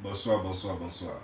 Bonsoir, bonsoir, bonsoir.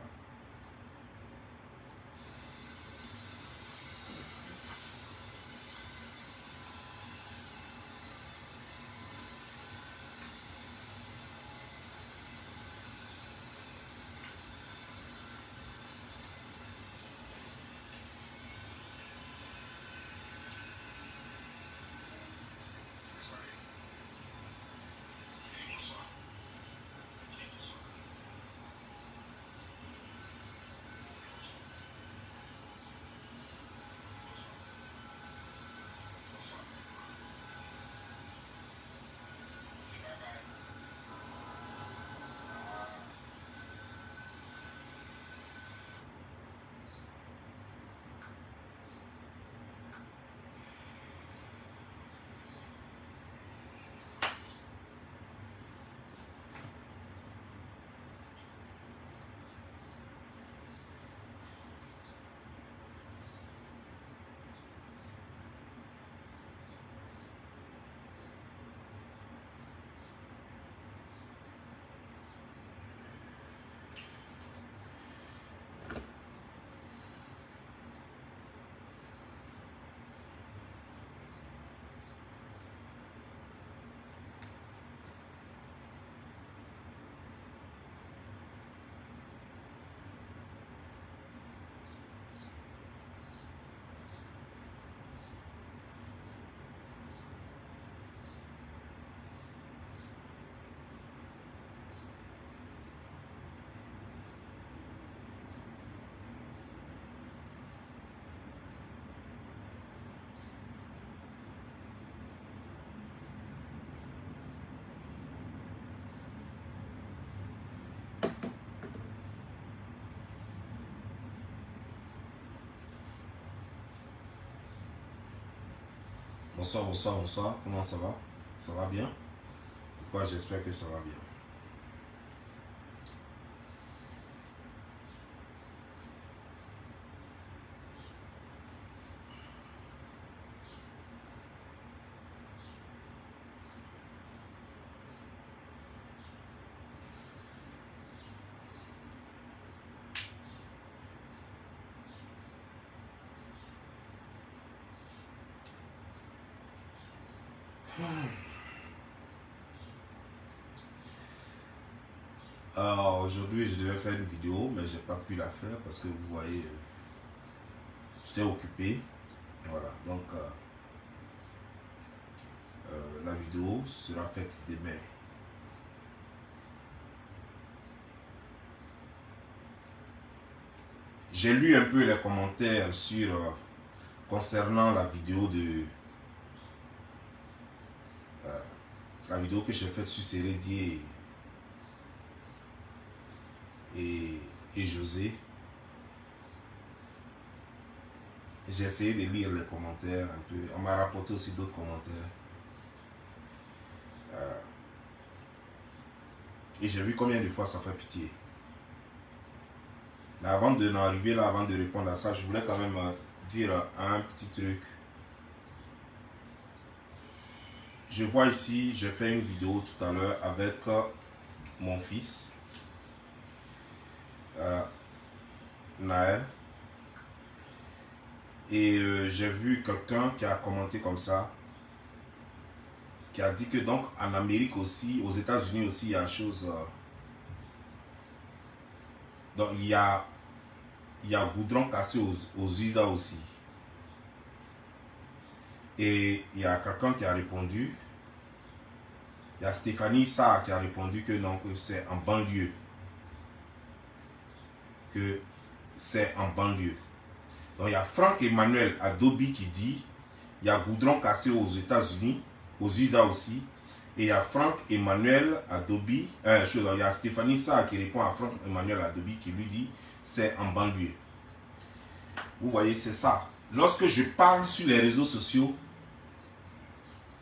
Bonsoir, bonsoir, bonsoir. Comment ça va? Ça va bien? En tout cas, j'espère que ça va bien. Alors, aujourd'hui, je devais faire une vidéo, mais j'ai pas pu la faire parce que vous voyez, j'étais occupé. Voilà, donc la vidéo sera faite demain. J'ai lu un peu les commentaires sur concernant la vidéo de la vidéo que j'ai faite sur Sérédier et José. J'ai essayé de lire les commentaires un peu. On m'a rapporté aussi d'autres commentaires. Et j'ai vu combien de fois ça fait pitié. Mais avant de n'arriver là, avant de répondre à ça, je voulais quand même dire un petit truc. Je vois ici, j'ai fait une vidéo tout à l'heure avec mon fils, Naël. Et j'ai vu quelqu'un qui a commenté comme ça, qui a dit que donc en Amérique aussi, aux États-Unis aussi, il y a chose. Donc il y a goudron cassé aux USA aussi. Et il y a quelqu'un qui a répondu, il y a Stéphanie Sarr qui a répondu que non, que c'est en banlieue. Que c'est en banlieue. Donc il y a Franck Emmanuel Adobi qui dit, il y a goudron cassé aux États-Unis, aux USA aussi. Et il y a Franck Emmanuel Adobi, il y a Stéphanie Sarr qui répond à Franck Emmanuel Adobi qui lui dit, c'est en banlieue. Vous voyez, c'est ça. Lorsque je parle sur les réseaux sociaux,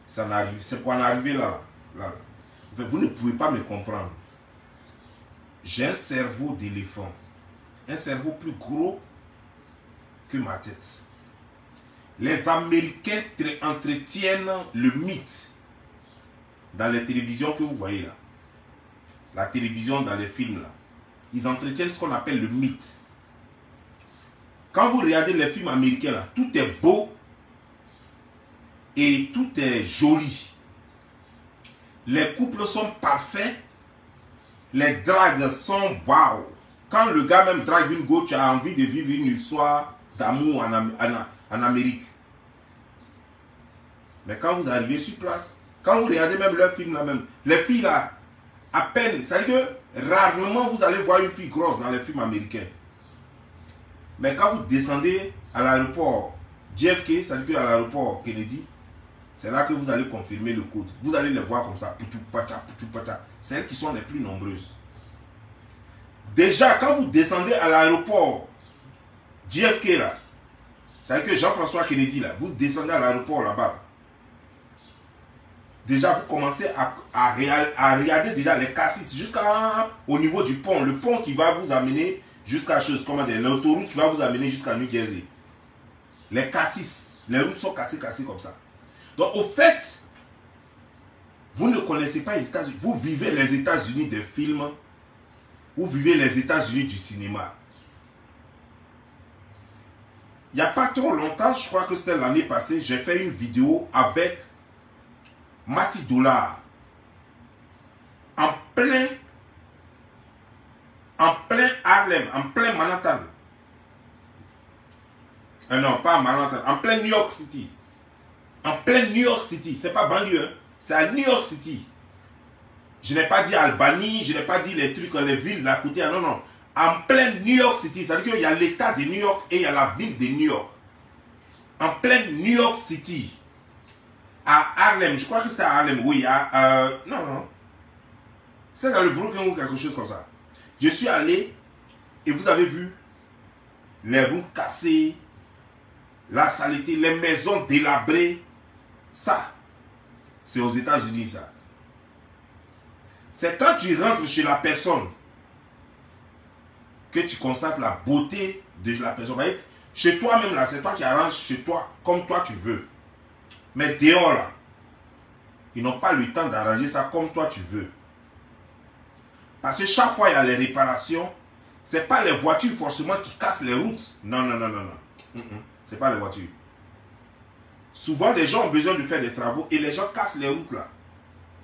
ça n'arrive, c'est pour en arriver là. Vous ne pouvez pas me comprendre. J'ai un cerveau d'éléphant. Un cerveau plus gros que ma tête. Les Américains entretiennent le mythe dans les télévisions que vous voyez là. La télévision dans les films là. ils entretiennent ce qu'on appelle le mythe. Quand vous regardez les films américains, là, tout est beau et tout est joli. Les couples sont parfaits. Les dragues sont waouh. Quand le gars même drague une go, tu as envie de vivre une histoire d'amour en Amérique. Mais quand vous arrivez sur place, quand vous regardez même leurs films là même, les filles là, à peine, c'est-à-dire que rarement vous allez voir une fille grosse dans les films américains. Mais quand vous descendez à l'aéroport JFK, c'est-à-dire qu'à l'aéroport Kennedy, c'est là que vous allez confirmer le code. Vous allez les voir comme ça, poutou pacha, c'est elles qui sont les plus nombreuses. Déjà, quand vous descendez à l'aéroport JFK là, c'est-à-dire que Jean-François Kennedy là, vous descendez à l'aéroport là-bas. Là. Déjà, vous commencez à regarder déjà les cassis jusqu'au niveau du pont. Le pont qui va vous amener jusqu'à l'autoroute qui va vous amener jusqu'à New Jersey. Les cassis, les routes sont cassées comme ça. Donc, au fait, vous ne connaissez pas les États-Unis. Vous vivez les États-Unis des films. Vous vivez les États-Unis du cinéma. Il n'y a pas trop longtemps, je crois que c'était l'année passée, j'ai fait une vidéo avec Matty Dollar en plein Harlem, en plein Manhattan. Non, pas Manhattan, en plein New York City. En plein New York City, c'est pas banlieue, hein? C'est à New York City. Je n'ai pas dit Albany, je n'ai pas dit les trucs, les villes d'à côté, non, non. En plein New York City, c'est-à-dire qu'il y a l'état de New York et il y a la ville de New York. En plein New York City. À Harlem, je crois que c'est à Harlem, oui, non. C'est dans le Brooklyn ou quelque chose comme ça. Je suis allé et vous avez vu les roues cassées, la saleté, les maisons délabrées. Ça, c'est aux États-Unis, ça. C'est quand tu rentres chez la personne que tu constates la beauté de la personne. Chez toi-même, là, c'est toi qui arranges chez toi comme toi tu veux. Mais dehors, là, ils n'ont pas le temps d'arranger ça comme toi tu veux. Parce que chaque fois, il y a les réparations. Ce n'est pas les voitures forcément qui cassent les routes. Non. Ce n'est pas les voitures. Souvent, les gens ont besoin de faire des travaux et les gens cassent les routes là.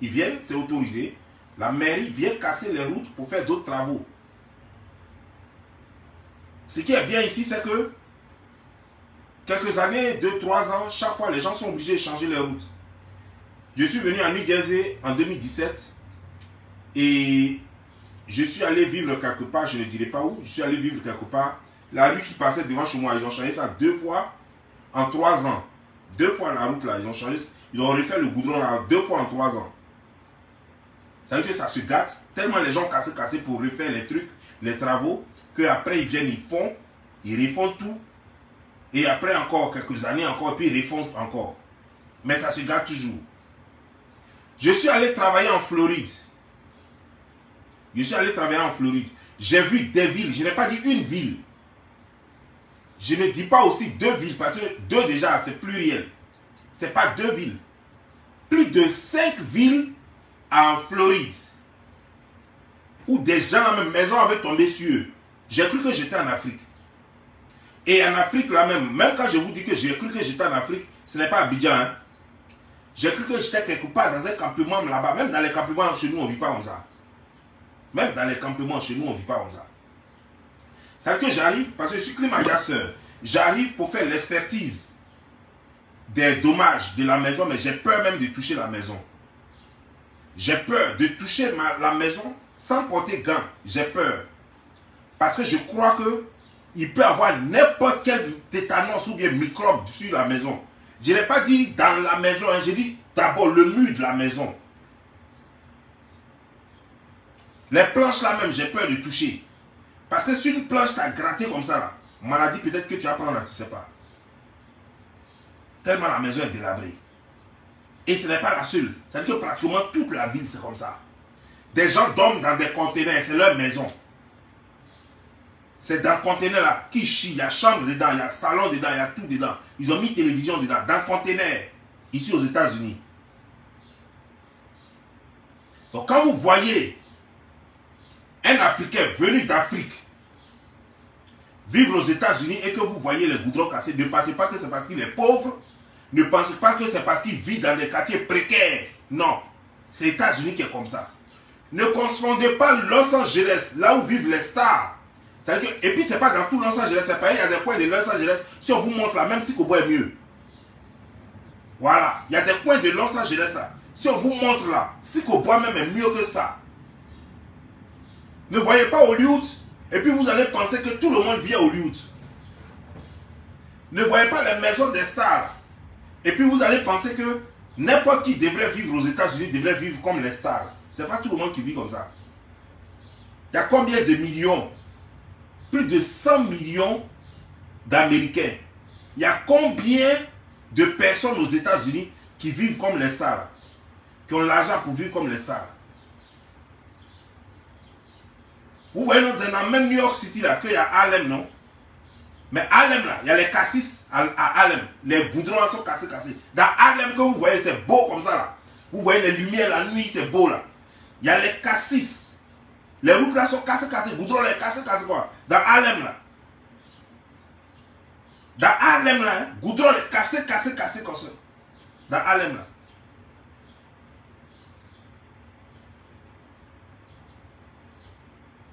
Ils viennent, c'est autorisé. La mairie vient casser les routes pour faire d'autres travaux. Ce qui est bien ici, c'est que quelques années, 2-3 ans, chaque fois, les gens sont obligés de changer les routes. Je suis venu à New Jersey en 2017 et je suis allé vivre quelque part, je ne dirai pas où, je suis allé vivre quelque part. La rue qui passait devant chez moi, ils ont changé ça 2 fois en 3 ans. 2 fois la route là, ils ont changé, ils ont refait le goudron là 2 fois en 3 ans. Ça veut dire que ça se gâte, tellement les gens cassent pour refaire les trucs, les travaux, qu'après ils viennent, ils refont tout. Et après encore quelques années encore, puis ils refont encore. Mais ça se gâte toujours. Je suis allé travailler en Floride. J'ai vu des villes, je n'ai pas dit une ville. Je ne dis pas aussi 2 villes, parce que 2 déjà, c'est pluriel. Ce n'est pas 2 villes. Plus de 5 villes en Floride. Où des gens, la même maison avaient tombé sur eux. J'ai cru que j'étais en Afrique. Et en Afrique, là même quand je vous dis que j'ai cru que j'étais en Afrique, ce n'est pas Abidjan. Hein. J'ai cru que j'étais quelque part dans un campement là-bas. Même dans les campements chez nous, on ne vit pas comme ça. Même dans les campements chez nous, on ne vit pas comme ça. C'est que j'arrive, parce que je suis climatiseur, j'arrive pour faire l'expertise des dommages de la maison, mais j'ai peur même de toucher la maison. J'ai peur de toucher la maison sans porter gants. J'ai peur. Parce que je crois que il peut y avoir n'importe quel tétanos ou bien microbe sur la maison. Je n'ai pas dit dans la maison, hein, j'ai dit d'abord le mur de la maison. Les planches là même, j'ai peur de toucher. Parce que si une planche t'a gratté comme ça, là, maladie peut-être que tu vas prendre là, tu ne sais pas. Tellement la maison est délabrée. Et ce n'est pas la seule. C'est-à-dire que pratiquement toute la ville, c'est comme ça. Des gens dorment dans des conteneurs, c'est leur maison. C'est dans le conteneur là, qui chie, il y a chambre dedans, il y a salon dedans, il y a tout dedans. Ils ont mis télévision dedans, dans le conteneur, ici aux États-Unis. Donc quand vous voyez un Africain venu d'Afrique, vivre aux États-Unis et que vous voyez les goudrons cassés, ne pensez pas que c'est parce qu'il est pauvre, ne pensez pas que c'est parce qu'il vit dans des quartiers précaires. Non, c'est les États-Unis qui est comme ça. Ne confondez pas Los Angeles, là où vivent les stars. Et puis c'est pas dans tout Los Angeles, c'est pareil, il y a des coins de Los Angeles, si on vous montre là, même si Kobo est mieux. Voilà, il y a des coins de Los Angeles là, si on vous montre là, si Kobo même est mieux que ça. Ne voyez pas Hollywood, et puis vous allez penser que tout le monde vit à Hollywood. Ne voyez pas les maisons des stars là, et puis vous allez penser que n'importe qui devrait vivre aux États-Unis devrait vivre comme les stars. C'est pas tout le monde qui vit comme ça. Il y a combien de millions? Plus de 100 millions d'Américains. Il y a combien de personnes aux États-Unis qui vivent comme les stars, qui ont l'argent pour vivre comme les stars? Vous voyez, dans même New York City, là, qu'il y a Harlem, non? Mais Harlem, là, il y a les cassis à Harlem. Les goudrons sont cassés. Dans Harlem, que vous voyez, c'est beau comme ça, là. Vous voyez les lumières, la nuit, c'est beau, là. Il y a les cassis. Les routes, là, sont cassées. Goudrons, les cassés, quoi. Dans Harlem, là. Dans Harlem, là, hein, goudrons, les cassés, comme ça. Dans Harlem, là.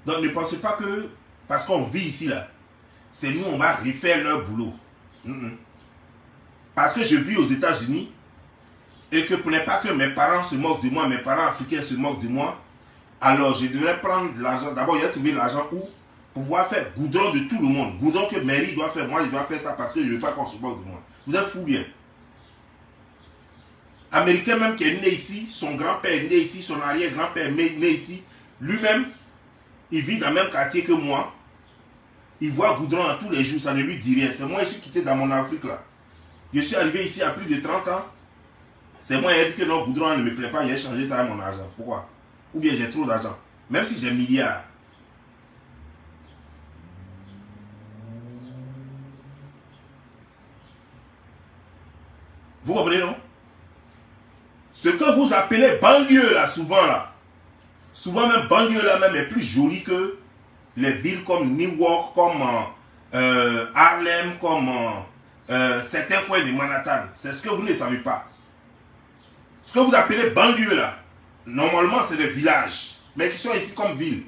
Donc, ne pensez pas que, parce qu'on vit ici, là, c'est nous, on va refaire leur boulot. Parce que je vis aux États-Unis et que pour ne pas que mes parents se moquent de moi, mes parents africains se moquent de moi, alors je devrais prendre de l'argent. D'abord, il y a trouvé l'argent où? Pour pouvoir faire goudron de tout le monde. Goudron que Mary doit faire. Moi, je dois faire ça parce que je ne veux pas qu'on se moque de moi. Vous êtes fous bien. Américain même qui est né ici, son grand-père est né ici, son arrière-grand-père est né ici, lui-même, il vit dans le même quartier que moi. Il voit goudron tous les jours, ça ne lui dit rien. C'est moi, je suis quitté dans mon Afrique là. Je suis arrivé ici à plus de 30 ans. C'est moi qui ai dit que non, goudron ne me plaît pas, j'ai changé ça à mon argent. Pourquoi? Ou bien j'ai trop d'argent. Même si j'ai milliards. Vous comprenez, non? Ce que vous appelez banlieue là, souvent là. Souvent même banlieue là même est plus jolie que les villes comme Newark, comme Harlem, comme certains coins de Manhattan. C'est ce que vous ne savez pas. Ce que vous appelez banlieue là, normalement c'est des villages, mais qui sont ici comme ville.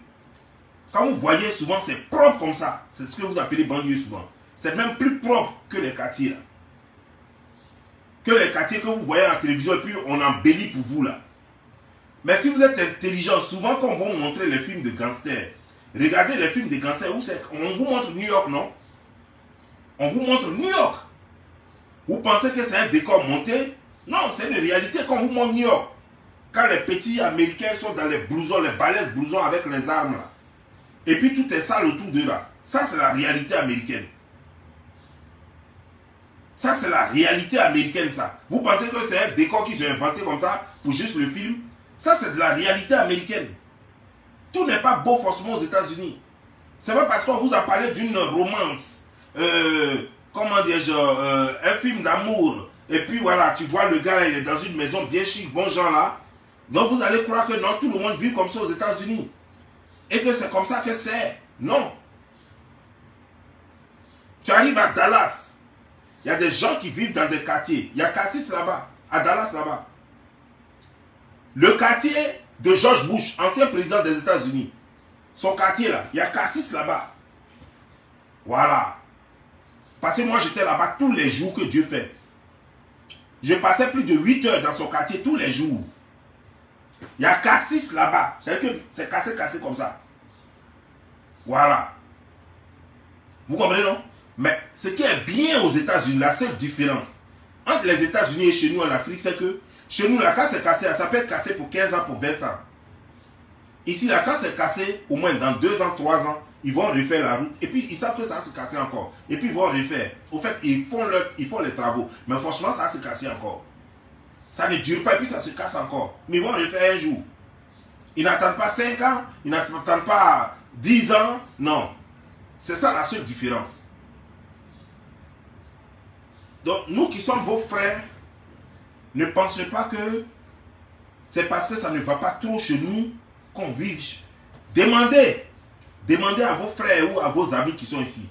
Quand vous voyez souvent c'est propre comme ça, c'est ce que vous appelez banlieue souvent. C'est même plus propre que les quartiers là. Que les quartiers que vous voyez à la télévision et puis on embellit pour vous là. Mais si vous êtes intelligent, souvent quand on va vous montrer les films de gangsters, regardez les films de gangsters, où on vous montre New York, non? On vous montre New York. Vous pensez que c'est un décor monté? Non, c'est une réalité quand on vous montre New York. Quand les petits Américains sont dans les blousons, les balèzes blousons avec les armes là. Et puis tout est sale autour d'eux là. Ça c'est la réalité américaine. Ça c'est la réalité américaine ça. Vous pensez que c'est un décor qu'ils ont inventé comme ça pour juste le film? Ça c'est de la réalité américaine. Tout n'est pas beau forcément aux États-Unis. C'est pas parce qu'on vous a parlé d'une romance, comment dire, un film d'amour, et puis voilà, tu vois le gars là, il est dans une maison bien chic, bon genre là. Donc vous allez croire que non, tout le monde vit comme ça aux États-Unis. Et que c'est comme ça que c'est. Non. Tu arrives à Dallas. Il y a des gens qui vivent dans des quartiers. Il y a Cassis là-bas, à Dallas là-bas. Le quartier de George Bush, ancien président des États-Unis. Son quartier là, il y a Cassis là-bas. Voilà. Parce que moi j'étais là-bas tous les jours que Dieu fait. Je passais plus de 8 heures dans son quartier tous les jours. Il y a Cassis là-bas. C'est-à-dire que c'est cassé comme ça. Voilà. Vous comprenez, non? Mais ce qui est bien aux États-Unis, la seule différence entre les États-Unis et chez nous en Afrique, c'est que chez nous, la casse est cassée, ça peut être cassé pour 15 ans, pour 20 ans. Ici, la casse est cassée au moins dans 2 ans, 3 ans. Ils vont refaire la route. Et puis, ils savent que ça va se casser encore. Et puis, ils vont refaire. Au fait, ils font les travaux. Mais franchement, ça va se casser encore. Ça ne dure pas et puis ça se casse encore. Mais ils vont refaire un jour. Ils n'attendent pas 5 ans. Ils n'attendent pas 10 ans. Non. C'est ça la seule différence. Donc, nous qui sommes vos frères, ne pensez pas que c'est parce que ça ne va pas trop chez nous qu'on vive Demandez. Demandez à vos frères ou à vos amis qui sont ici.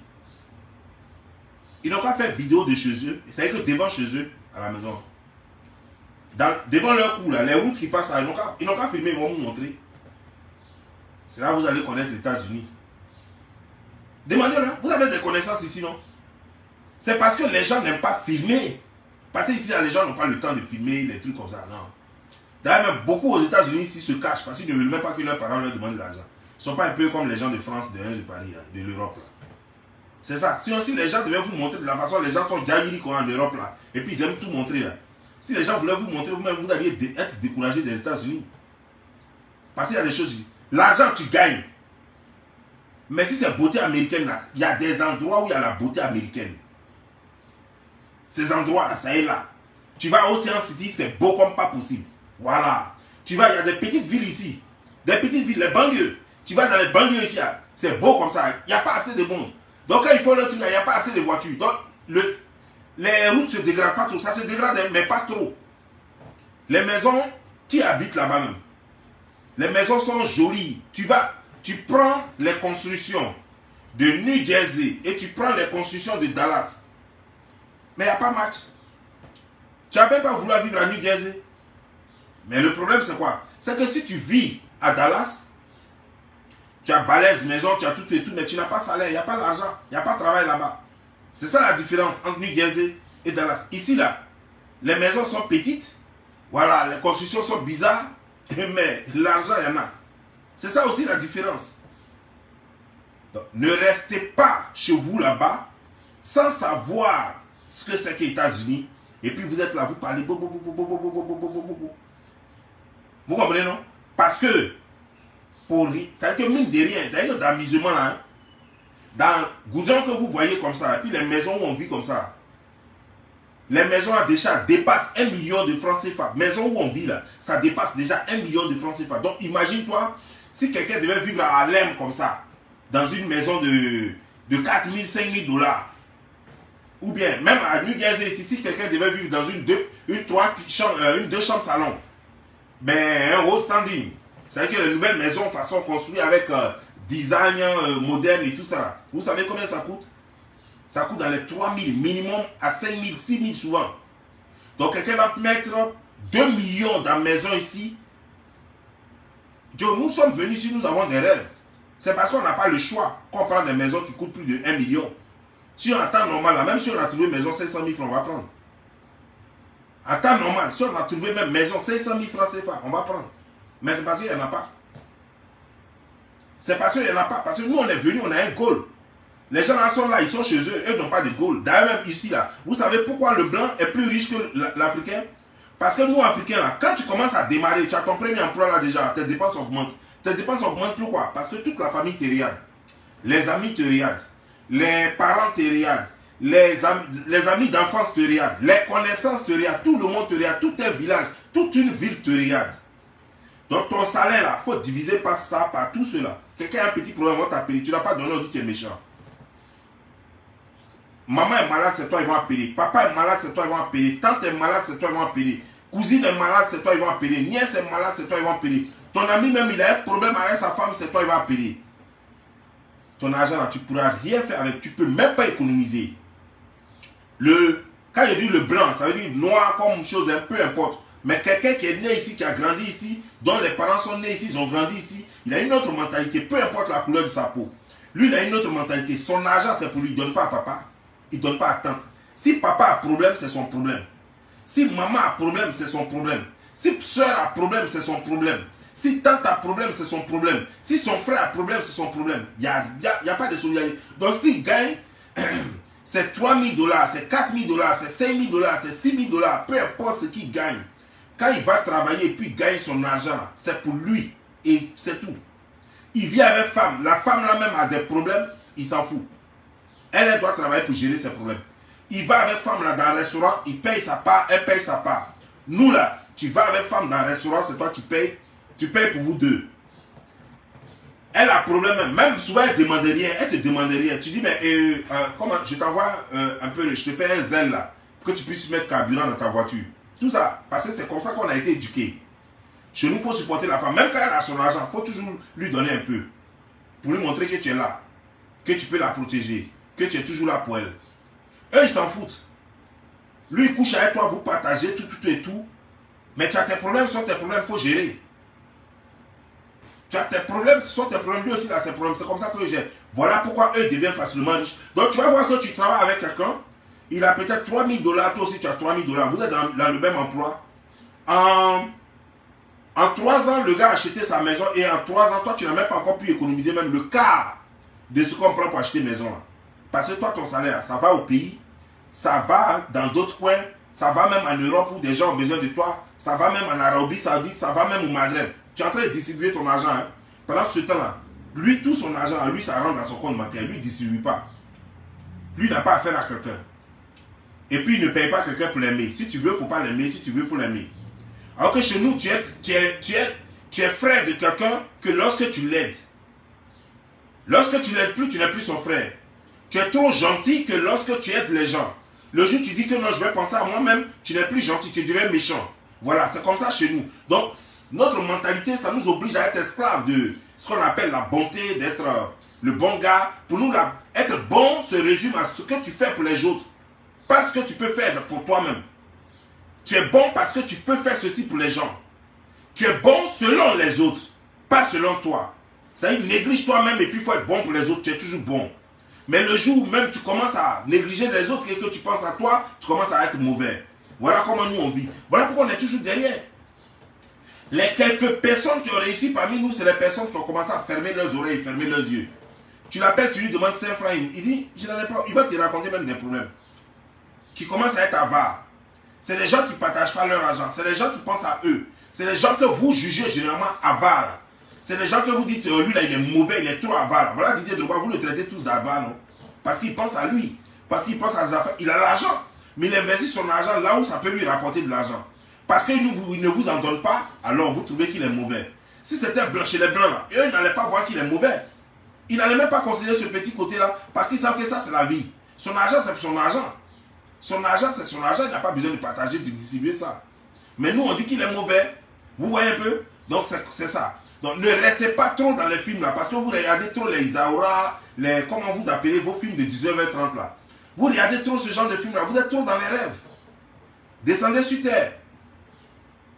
Ils n'ont qu'à faire vidéo de chez eux. C'est-à-dire que devant chez eux, à la maison. Devant leur cou, là, les routes qui passent, ils n'ont qu'à filmer, ils vont vous montrer. C'est là que vous allez connaître les États-Unis. Demandez-leur. Vous avez des connaissances ici, non? C'est parce que les gens n'aiment pas filmer. Parce que ici, là, les gens n'ont pas le temps de filmer les trucs comme ça. Non. D'ailleurs, même beaucoup aux États-Unis ici se cachent parce qu'ils ne veulent même pas que leurs parents leur demandent de l'argent. Ils ne sont pas un peu comme les gens de France, de Paris, là, de l'Europe. C'est ça. Sinon, si les gens devaient vous montrer de la façon, les gens sont déjà en Europe là. Et puis ils aiment tout montrer là. Si les gens voulaient vous montrer, vous-même, vous alliez être découragé des États-Unis. Parce qu'il y a des choses. L'argent, tu gagnes. Mais si c'est beauté américaine là, il y a des endroits où il y a la beauté américaine. Ces endroits là, ça est là. Tu vas à Ocean City, c'est beau comme pas possible. Voilà. Tu vas, il y a des petites villes ici. Des petites villes, les banlieues. Tu vas dans les banlieues ici, c'est beau comme ça. Il n'y a pas assez de monde. Donc quand il faut le truc, il n'y a pas assez de voitures. Donc les routes ne se dégradent pas trop. Ça se dégrade, mais pas trop. Les maisons, qui habitent là-bas même? Les maisons sont jolies. Tu prends les constructions de New Jersey et tu prends les constructions de Dallas. Mais il n'y a pas match. Tu n'as même pas voulu vivre à New Jersey. Mais le problème c'est quoi? C'est que si tu vis à Dallas, tu as balèze maison, tu as tout et tout, mais tu n'as pas salaire, il n'y a pas d'argent, il n'y a pas de travail là-bas. C'est ça la différence entre New Jersey et Dallas. Ici là, les maisons sont petites, voilà, les constructions sont bizarres, mais l'argent il y en a. C'est ça aussi la différence. Donc, ne restez pas chez vous là-bas sans savoir ce que c'est que les États-Unis. Et puis vous êtes là, vous parlez. Vous comprenez, non? Parce que, c'est que mine de rien, d'ailleurs d'amusement là, hein, dans Goudron que vous voyez comme ça, et puis les maisons où on vit comme ça, les maisons là déjà dépassent 1 million de francs CFA. Maison où on vit là, ça dépasse déjà 1 million de francs CFA. Donc imagine-toi, si quelqu'un devait vivre à Harlem comme ça, dans une maison de 4 000, 5 000 dollars, ou bien même à New Jersey, si quelqu'un devait vivre dans une 2 chambres salon, ben un haut standing. C'est-à-dire que les nouvelles maisons façon construites avec design moderne et tout ça. Vous savez combien ça coûte? Ça coûte dans les 3 000 minimum à 5 000, 6 000 souvent. Donc quelqu'un va mettre 2 millions dans la maison ici. Nous sommes venus ici, nous avons des rêves. C'est parce qu'on n'a pas le choix qu'on prend des maisons qui coûtent plus de 1 million. Si on a temps normal, là, même si on a trouvé une maison 500 000 francs, on va prendre. À temps normal, si on a trouvé même maison 500 000 francs CFA, on va prendre. Mais c'est parce qu'il n'y en a pas. C'est parce qu'il n'y en a pas. Parce que nous, on est venus, on a un goal. Les gens là sont là, ils sont chez eux, eux n'ont pas de goal. D'ailleurs, même ici, là, vous savez pourquoi le blanc est plus riche que l'Africain? Parce que nous, Africains, là, quand tu commences à démarrer, tu as ton premier emploi là déjà, tes dépenses augmentent. Tes dépenses augmentent pourquoi? Parce que toute la famille te regarde. Les amis te regardent. Les parents te regardent. Les amis d'enfance te regardent. Les connaissances te regardent. Tout le monde te regarde. Tout un village, toute une ville te regarde. Donc ton salaire là, il faut diviser par ça, par tout cela. Quelqu'un a un petit problème, on va t'appeler. Tu n'as pas donné, on dit que tu es méchant. Maman est malade, c'est toi, ils vont appeler. Papa est malade, c'est toi, ils vont appeler. Tante est malade, c'est toi, ils vont appeler. Cousine est malade, c'est toi, ils vont appeler. Nièce est malade, c'est toi, ils vont appeler. Ton ami même, il a un problème avec sa femme, c'est toi, il va appeler. Ton argent là, tu ne pourras rien faire avec. Tu ne peux même pas économiser. Quand je dis le blanc, ça veut dire noir comme chose, peu importe. Mais quelqu'un qui est né ici, qui a grandi ici, dont les parents sont nés ici, ils ont grandi ici, il a une autre mentalité, peu importe la couleur de sa peau. Lui, il a une autre mentalité. Son argent, c'est pour lui. Il ne donne pas à papa. Il ne donne pas à tante. Si papa a problème, c'est son problème. Si maman a problème, c'est son problème. Si soeur a problème, c'est son problème. Si tante a problème, c'est son problème. Si son frère a problème, c'est son problème. Il n'y a pas de solidarité. Donc s'il gagne, c'est 3 000 dollars, c'est 4 000 dollars, c'est 5 000 dollars, c'est 6 000 dollars, peu importe ce qu'il gagne. Quand il va travailler et puis gagne son argent, c'est pour lui. Et c'est tout. Il vit avec femme. La femme là même a des problèmes, il s'en fout. Elle doit travailler pour gérer ses problèmes. Il va avec femme là dans le restaurant, il paye sa part, elle paye sa part. Nous là, tu vas avec femme dans le restaurant, c'est toi qui payes. Tu payes pour vous deux. Elle a problème, même souvent elle ne demande rien, elle te demande rien. Tu dis, mais comment, je t'envoie un peu, je te fais un zèle là, pour que tu puisses mettre carburant dans ta voiture. Tout ça, parce que c'est comme ça qu'on a été éduqué. Chez nous, il faut supporter la femme. Même quand elle a son argent, il faut toujours lui donner un peu. Pour lui montrer que tu es là. Que tu peux la protéger. Que tu es toujours là pour elle. Eux, ils s'en foutent. Lui, il couche avec toi, vous partagez tout et tout. Mais tu as tes problèmes, ce sont tes problèmes, il faut gérer. Tu as tes problèmes, ce sont tes problèmes, lui aussi il a ses problèmes. C'est comme ça que j'ai. Voilà pourquoi eux deviennent facilement riches. Donc tu vas voir que tu travailles avec quelqu'un, il a peut-être 3 000 $, toi aussi tu as 3 000 $. Vous êtes dans le même emploi. En 3 ans, le gars a acheté sa maison et en 3 ans, toi tu n'as même pas encore pu économiser même le quart de ce qu'on prend pour acheter une maison. Là. Parce que toi, ton salaire, ça va au pays, ça va dans d'autres coins, ça va même en Europe où des gens ont besoin de toi, ça va même en Arabie Saoudite, ça va même au Maghreb. Tu es en train de distribuer ton argent. Hein. Pendant ce temps-là, lui, tout son argent, lui, ça rentre dans son compte bancaire. Lui, il ne distribue pas. Lui, il n'a pas affaire à quelqu'un. Et puis, il ne paye pas quelqu'un pour l'aimer. Si tu veux, il ne faut pas l'aimer. Si tu veux, il faut l'aimer. Alors que chez nous, tu es frère de quelqu'un que lorsque tu l'aides. Lorsque tu l'aides plus, tu n'es plus son frère. Tu es trop gentil que lorsque tu aides les gens. Le jour où tu dis que non, je vais penser à moi-même, tu n'es plus gentil, tu deviens méchant. Voilà, c'est comme ça chez nous. Donc, notre mentalité, ça nous oblige à être esclaves de ce qu'on appelle la bonté, d'être le bon gars. Pour nous, être bon se résume à ce que tu fais pour les autres. Pas ce que tu peux faire pour toi-même. Tu es bon parce que tu peux faire ceci pour les gens. Tu es bon selon les autres, pas selon toi. Ça veut dire, néglige toi-même et puis il faut être bon pour les autres, tu es toujours bon. Mais le jour où même tu commences à négliger les autres et que tu penses à toi, tu commences à être mauvais. Voilà comment nous on vit. Voilà pourquoi on est toujours derrière. Les quelques personnes qui ont réussi parmi nous, c'est les personnes qui ont commencé à fermer leurs oreilles, fermer leurs yeux. Tu l'appelles, tu lui demandes 5 francs, il dit, je n'en ai pas. Il va te raconter même des problèmes. Qui commencent à être avares. C'est les gens qui ne partagent pas leur argent. C'est les gens qui pensent à eux. C'est les gens que vous jugez généralement avares. C'est les gens que vous dites, lui là il est mauvais, il est trop avare. Voilà Didier Drogba, vous le traitez tous d'avare, non? Parce qu'il pense à lui. Parce qu'il pense à ses affaires. Il a l'argent. Mais il investit son argent là où ça peut lui rapporter de l'argent. Parce qu'il ne vous en donne pas, alors vous trouvez qu'il est mauvais. Si c'était blanc chez les blancs là, eux ils n'allaient pas voir qu'il est mauvais. Ils n'allaient même pas considérer ce petit côté là. Parce qu'ils savent que ça c'est la vie. Son argent c'est son argent. Son argent c'est son argent, il n'a pas besoin de partager, de distribuer ça. Mais nous on dit qu'il est mauvais. Vous voyez un peu? Donc c'est ça. Donc ne restez pas trop dans les films là, parce que vous regardez trop les Isaura, les, comment vous appelez vos films de 19h30 là. Vous regardez trop ce genre de films là, vous êtes trop dans les rêves. Descendez sur terre.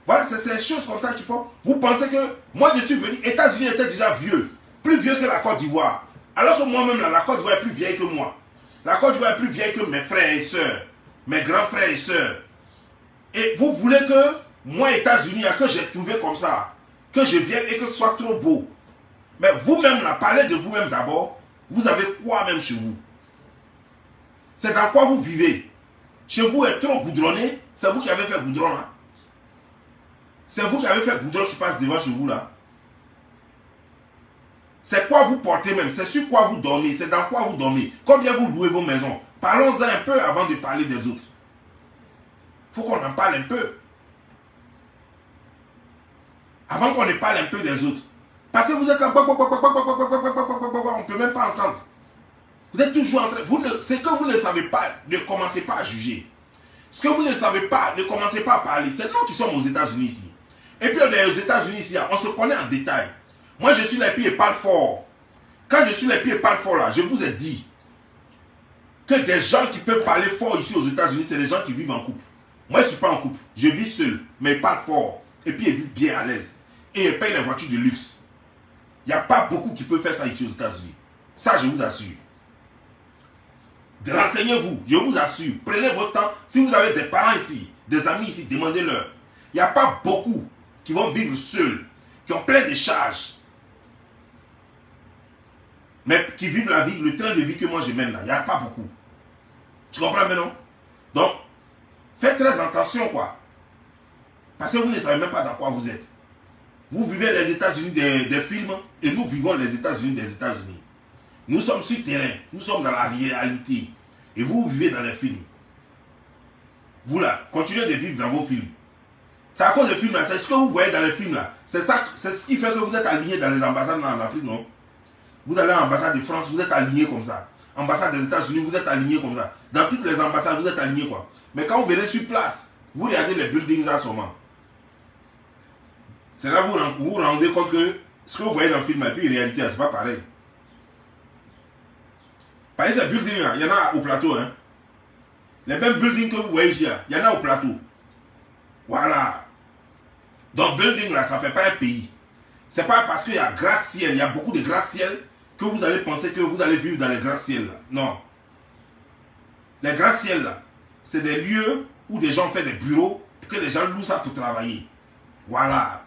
Voilà, c'est ces choses comme ça qu'il faut. Vous pensez que, moi je suis venu, États-Unis était déjà vieux, plus vieux que la Côte d'Ivoire. Alors que moi-même là, la Côte d'Ivoire est plus vieille que moi. La Côte d'Ivoire est plus vieille que mes frères et sœurs, mes grands frères et sœurs. Et vous voulez que, moi États-Unis, que j'ai trouvé comme ça, que je vienne et que ce soit trop beau. Mais vous-même, là, parlez de vous-même d'abord. Vous avez quoi même chez vous? C'est dans quoi vous vivez? Chez vous est trop goudronné. C'est vous qui avez fait goudron là. C'est vous qui avez fait goudron qui passe devant chez vous là. C'est quoi vous portez même? C'est sur quoi vous dormez? C'est dans quoi vous dormez? Combien vous louez vos maisons? Parlons-en un peu avant de parler des autres. Il faut qu'on en parle un peu. Avant qu'on ne parle un peu des autres. Parce que vous êtes là, on ne peut même pas entendre. Vous êtes toujours en train... Ce que vous ne savez pas, ne commencez pas à juger. Ce que vous ne savez pas, ne commencez pas à parler. C'est nous qui sommes aux États-Unis ici. Et puis on est aux États-Unis ici, on se connaît en détail. Moi je suis là et puis je parle fort. Quand je suis là et puis je parle fort là, je vous ai dit que des gens qui peuvent parler fort ici aux États-Unis, c'est les gens qui vivent en couple. Moi je ne suis pas en couple, je vis seul, mais je parle fort. Et puis ils vivent bien à l'aise. Et ils payent les voitures de luxe. Il n'y a pas beaucoup qui peuvent faire ça ici aux États-Unis. Ça, je vous assure. Renseignez-vous, je vous assure. Prenez votre temps. Si vous avez des parents ici, des amis ici, demandez-leur. Il n'y a pas beaucoup qui vont vivre seuls, qui ont plein de charges, mais qui vivent la vie, le train de vie que moi je mène là. Il n'y a pas beaucoup. Tu comprends maintenant? Donc, faites très attention quoi. Parce que vous ne savez même pas dans quoi vous êtes. Vous vivez les États-Unis des films et nous vivons les États-Unis des États-Unis. Nous sommes sur terrain, nous sommes dans la réalité. Et vous vivez dans les films. Vous là, continuez de vivre dans vos films. C'est à cause des films là, c'est ce que vous voyez dans les films là. C'est ça, c'est ce qui fait que vous êtes alignés dans les ambassades en Afrique, non? Vous allez à l'ambassade de France, vous êtes alignés comme ça. Ambassade des États-Unis, vous êtes alignés comme ça. Dans toutes les ambassades, vous êtes alignés quoi. Mais quand vous venez sur place, vous regardez les buildings là seulement. C'est là que vous vous rendez compte que ce que vous voyez dans le film, et puis en réalité, c'est pas pareil. Par exemple, ces buildings, il y en a au plateau. Hein. Les mêmes buildings que vous voyez ici, il y en a au plateau. Voilà. Donc, building là, ça ne fait pas un pays. C'est pas parce qu'il y a gratte-ciel, il y a beaucoup de gratte-ciel que vous allez penser que vous allez vivre dans les gratte-ciel là. Non. Les gratte-ciel là, c'est des lieux où des gens font des bureaux pour que les gens louent ça pour travailler. Voilà.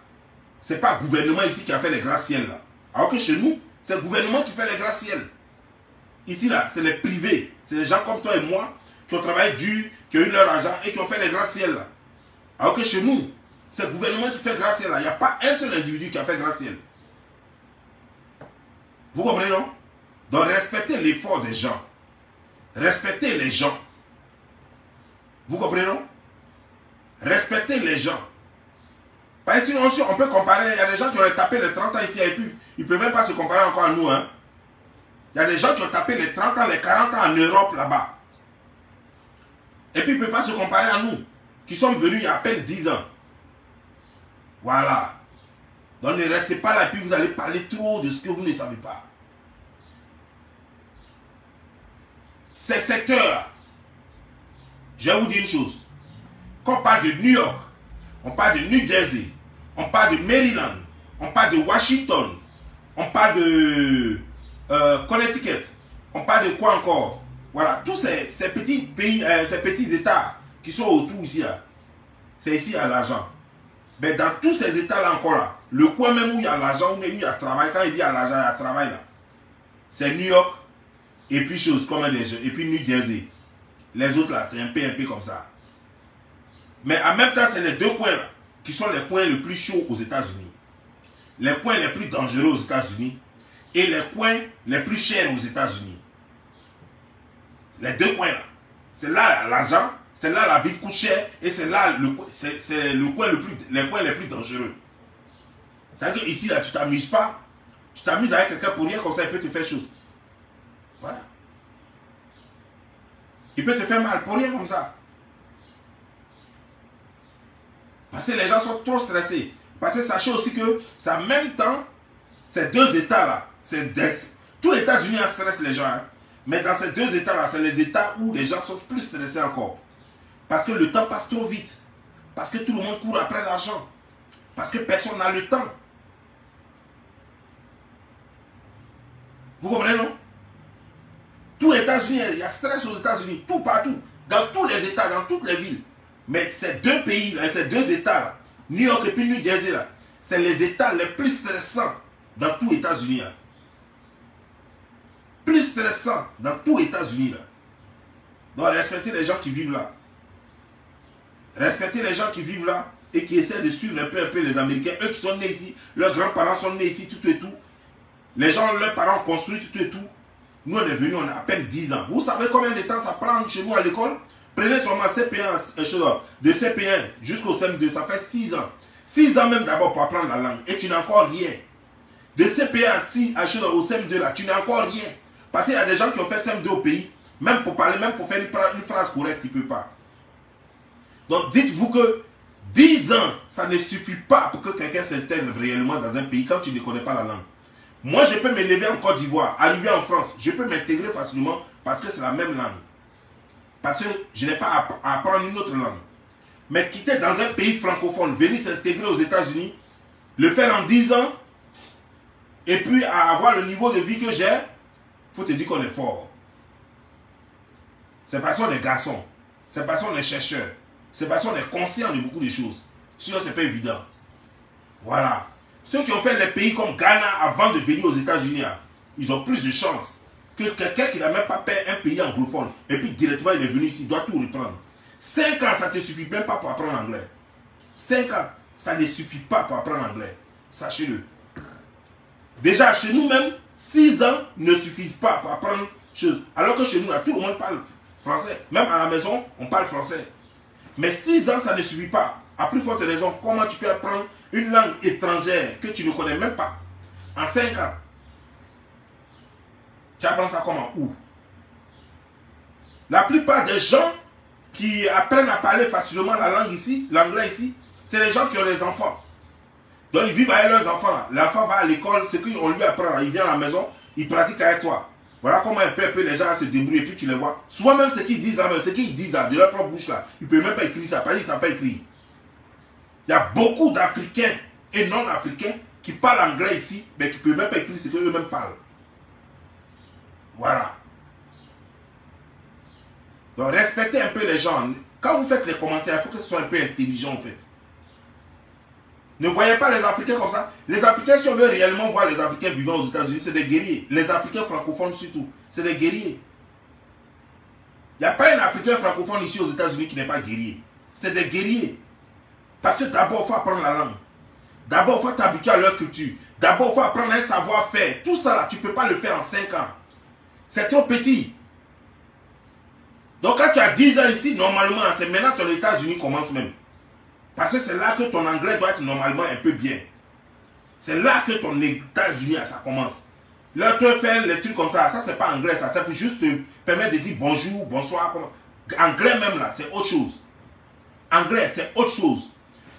C'est pas le gouvernement ici qui a fait les gratte-ciel là. Alors que chez nous, c'est le gouvernement qui fait les gratte-ciel. Ici là, c'est les privés. C'est les gens comme toi et moi qui ont travaillé dur, qui ont eu leur argent et qui ont fait les gratte-ciel là. Alors que chez nous, c'est le gouvernement qui fait gratte-ciel là. Il n'y a pas un seul individu qui a fait gratte-ciel. Vous comprenez, non? Donc respectez l'effort des gens. Respectez les gens. Vous comprenez, non? Respectez les gens. Parce que sinon, on peut comparer. Il y a des gens qui auraient tapé les 30 ans ici et puis ils ne peuvent même pas se comparer encore à nous. Hein? Il y a des gens qui ont tapé les 30 ans, les 40 ans en Europe là-bas. Et puis ils ne peuvent pas se comparer à nous, qui sommes venus il y a à peine 10 ans. Voilà. Donc ne restez pas là et puis vous allez parler trop de ce que vous ne savez pas. Ces secteurs-là, je vais vous dire une chose. Quand on parle de New York, on parle de New Jersey, on parle de Maryland, on parle de Washington, on parle de Connecticut, on parle de quoi encore? Voilà, tous ces petits pays, ces petits États qui sont autour ici, c'est ici à l'argent. Mais dans tous ces États-là encore, là, le coin même où il y a l'argent, où il y a le travail, quand il dit à l'argent, il y a le travail là, c'est New York, et puis chose comme et puis New Jersey. Les autres là, c'est un peu comme ça. Mais en même temps, c'est les deux coins là, qui sont les coins les plus chauds aux États-Unis. Les coins les plus dangereux aux États-Unis et les coins les plus chers aux États-Unis. Les deux coins là. C'est là l'argent, c'est là la vie coûte cher et c'est là le coin les coins les plus dangereux. C'est-à-dire que ici là, tu t'amuses pas. Tu t'amuses avec quelqu'un pour rien comme ça, il peut te faire chose. Voilà. Il peut te faire mal pour rien comme ça. Parce que les gens sont trop stressés. Parce que sachez aussi que, c'est en même temps, ces deux États-là, tous les États-Unis stressent les gens. Hein. Mais dans ces deux États-là, c'est les États où les gens sont plus stressés encore. Parce que le temps passe trop vite. Parce que tout le monde court après l'argent. Parce que personne n'a le temps. Vous comprenez, non? Tous les États-Unis, il y a stress aux États-Unis, tout partout. Dans tous les États, dans toutes les villes. Mais ces deux pays, là, ces deux États, là, New York et puis New Jersey, là, c'est les États les plus stressants dans tous les États-Unis. Plus stressants dans tous les États-Unis. Donc respectez les gens qui vivent là. Respectez les gens qui vivent là et qui essaient de suivre un peu les Américains. Eux qui sont nés ici, leurs grands-parents sont nés ici, tout et tout. Les gens, leurs parents ont construit tout et tout. Nous, on est venus, on a à peine 10 ans. Vous savez combien de temps ça prend chez nous à l'école? Prenez seulement CP1, de CP1 jusqu'au CM2, ça fait 6 ans. 6 ans même d'abord pour apprendre la langue. Et tu n'as encore rien. De CP1 au CM2 là, tu n'as encore rien. Parce qu'il y a des gens qui ont fait CM2 au pays, même pour parler, même pour faire une phrase correcte, ils ne peuvent pas. Donc dites-vous que 10 ans, ça ne suffit pas pour que quelqu'un s'intègre réellement dans un pays quand tu ne connais pas la langue. Moi, je peux me lever en Côte d'Ivoire, arriver en France, je peux m'intégrer facilement parce que c'est la même langue. Parce que je n'ai pas à apprendre une autre langue. Mais quitter dans un pays francophone, venir s'intégrer aux États-Unis, le faire en 10 ans, et puis à avoir le niveau de vie que j'ai, il faut te dire qu'on est fort. C'est parce qu'on est garçon, c'est parce qu'on est chercheur, c'est parce qu'on est conscient de beaucoup de choses. Sinon, ce n'est pas évident. Voilà. Ceux qui ont fait les pays comme Ghana avant de venir aux États-Unis, ils ont plus de chance que quelqu'un qui n'a même pas fait un pays anglophone. Et puis directement il est venu ici, il doit tout reprendre. 5 ans, ça ne te suffit même pas pour apprendre l'anglais. 5 ans, ça ne suffit pas pour apprendre l'anglais. Sachez-le. Déjà, chez nous-mêmes, 6 ans ne suffisent pas pour apprendre chose. Alors que chez nous, là, tout le monde parle français. Même à la maison, on parle français. Mais 6 ans, ça ne suffit pas. À plus forte raison, comment tu peux apprendre une langue étrangère que tu ne connais même pas en 5 ans? Tu apprends ça comment? Où? La plupart des gens qui apprennent à parler facilement la langue ici, l'anglais ici, c'est les gens qui ont des enfants. Donc ils vivent avec leurs enfants. L'enfant va à l'école, ce qu'on lui apprend, il vient à la maison, il pratique avec toi. Voilà comment un peu les gens se débrouillent et puis tu les vois. Souvent même ce qu'ils disent là, ce qu'ils disent là, de leur propre bouche là, ils ne peuvent même pas écrire ça, parce qu'ils ne savent pas écrire. Il y a beaucoup d'Africains et non-Africains qui parlent anglais ici, mais qui ne peuvent même pas écrire ce qu'eux-mêmes parlent. Voilà. Donc respectez un peu les gens. Quand vous faites les commentaires, il faut que ce soit un peu intelligent en fait. Ne voyez pas les Africains comme ça. Les Africains, si on veut réellement voir les Africains vivant aux États-Unis, c'est des guerriers. Les Africains francophones surtout, c'est des guerriers. Il n'y a pas un Africain francophone ici aux États-Unis qui n'est pas guerrier. C'est des guerriers. Parce que d'abord, il faut apprendre la langue. D'abord, il faut t'habituer à leur culture. D'abord, il faut apprendre un savoir-faire. Tout ça là, tu ne peux pas le faire en 5 ans. C'est trop petit. Donc quand tu as 10 ans ici, normalement, c'est maintenant que les États-Unis commencent même. Parce que c'est là que ton anglais doit être normalement un peu bien. C'est là que ton États-Unis, ça commence. Là, tu fais les trucs comme ça, c'est pas anglais, ça peut juste te permettre de dire bonjour, bonsoir. Anglais même là, c'est autre chose. Anglais, c'est autre chose.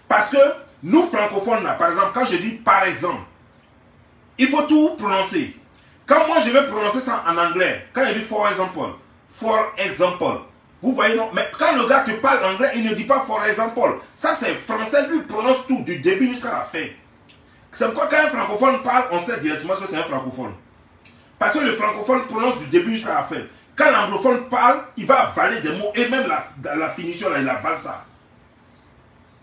Parce que nous, francophones, là, par exemple, quand je dis par exemple, il faut tout prononcer. Quand moi, je vais prononcer ça en anglais, quand je dis for example, vous voyez, non? Mais quand le gars te parle anglais, il ne dit pas for example. Ça, c'est français, lui, il prononce tout, du début jusqu'à la fin. C'est pourquoi quand un francophone parle, on sait directement que c'est un francophone. Parce que le francophone prononce du début jusqu'à la fin. Quand l'anglophone parle, il va avaler des mots, et même la finition, là, il avale ça.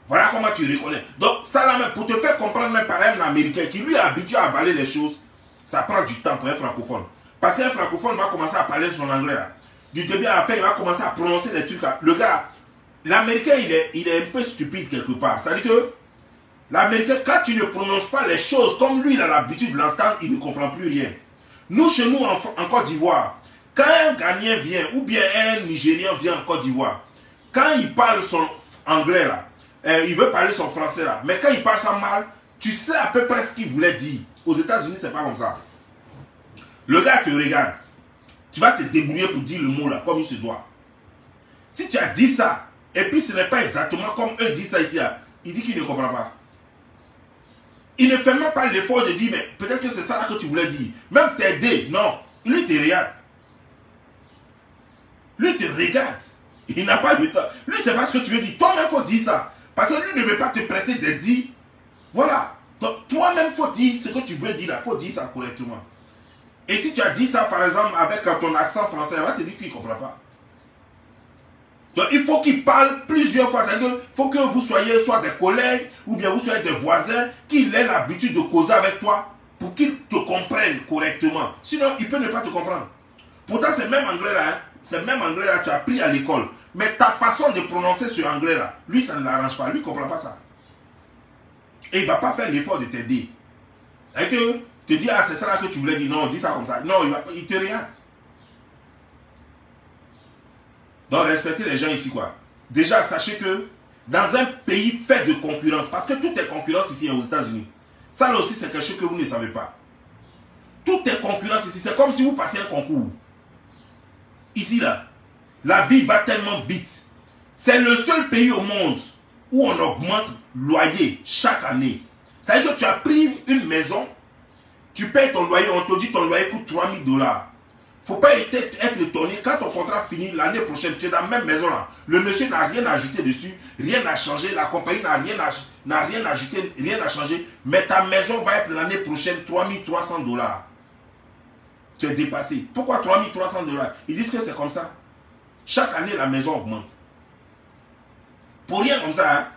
Voilà comment tu reconnais. Donc, ça là, même, pour te faire comprendre, même par un américain qui lui est habitué à avaler les choses, ça prend du temps pour un francophone. Parce qu'un francophone va commencer à parler son anglais, là. Du début à la fin, il va commencer à prononcer les trucs. Le gars, l'américain, il est un peu stupide quelque part. C'est-à-dire que l'américain, quand tu ne prononces pas les choses comme lui, il a l'habitude de l'entendre, il ne comprend plus rien. Nous, chez nous, en Côte d'Ivoire, quand un Ghanéen vient, ou bien un Nigérien vient en Côte d'Ivoire, quand il parle son anglais, là, il veut parler son français, là, mais quand il parle ça mal, tu sais à peu près ce qu'il voulait dire. Aux États-Unis, c'est pas comme ça. Le gars te regarde. Tu vas te débrouiller pour dire le mot là, comme il se doit. Si tu as dit ça, et puis ce n'est pas exactement comme eux disent ça ici, là, il dit qu'il ne comprend pas. Il ne fait même pas l'effort de dire, mais peut-être que c'est ça là que tu voulais dire. Même t'aider, non. Lui te regarde. Lui te regarde. Il n'a pas le temps. Lui, c'est pas ce que tu veux dire. Toi-même, il faut dire ça. Parce que lui ne veut pas te prêter des dits. Voilà. Toi-même, il faut dire ce que tu veux dire là. Il faut dire ça correctement. Et si tu as dit ça, par exemple, avec ton accent français, il va te dire qu'il ne comprend pas. Donc, il faut qu'il parle plusieurs fois. C'est-à-dire qu'il faut que vous soyez soit des collègues ou bien vous soyez des voisins, qu'il ait l'habitude de causer avec toi pour qu'il te comprenne correctement. Sinon, il peut ne pas te comprendre. Pourtant, c'est le même anglais là. Hein? C'est le même anglais là que tu as appris à l'école. Mais ta façon de prononcer ce anglais là, lui, ça ne l'arrange pas. Lui, il ne comprend pas ça. Et il ne va pas faire l'effort de t'aider. Et que te dire, ah, c'est ça là que tu voulais dire. Non, dis ça comme ça. Non, il te regarde. Donc, respectez les gens ici, quoi. Déjà, sachez que dans un pays fait de concurrence, parce que tout est concurrence ici aux États-Unis, ça là aussi, c'est quelque chose que vous ne savez pas. Tout est concurrence ici. C'est comme si vous passiez un concours. Ici, là, la vie va tellement vite. C'est le seul pays au monde où on augmente le loyer chaque année. Ça veut dire que tu as pris une maison, tu payes ton loyer, on te dit ton loyer coûte $3000. Il ne faut pas être étonné quand ton contrat finit l'année prochaine, tu es dans la même maison là. Le monsieur n'a rien ajouté dessus, rien n'a changé, la compagnie n'a rien ajouté, rien n'a changé, mais ta maison va être l'année prochaine $3300. Tu es dépassé. Pourquoi $3300? Ils disent que c'est comme ça. Chaque année, la maison augmente. Pour rien comme ça, hein?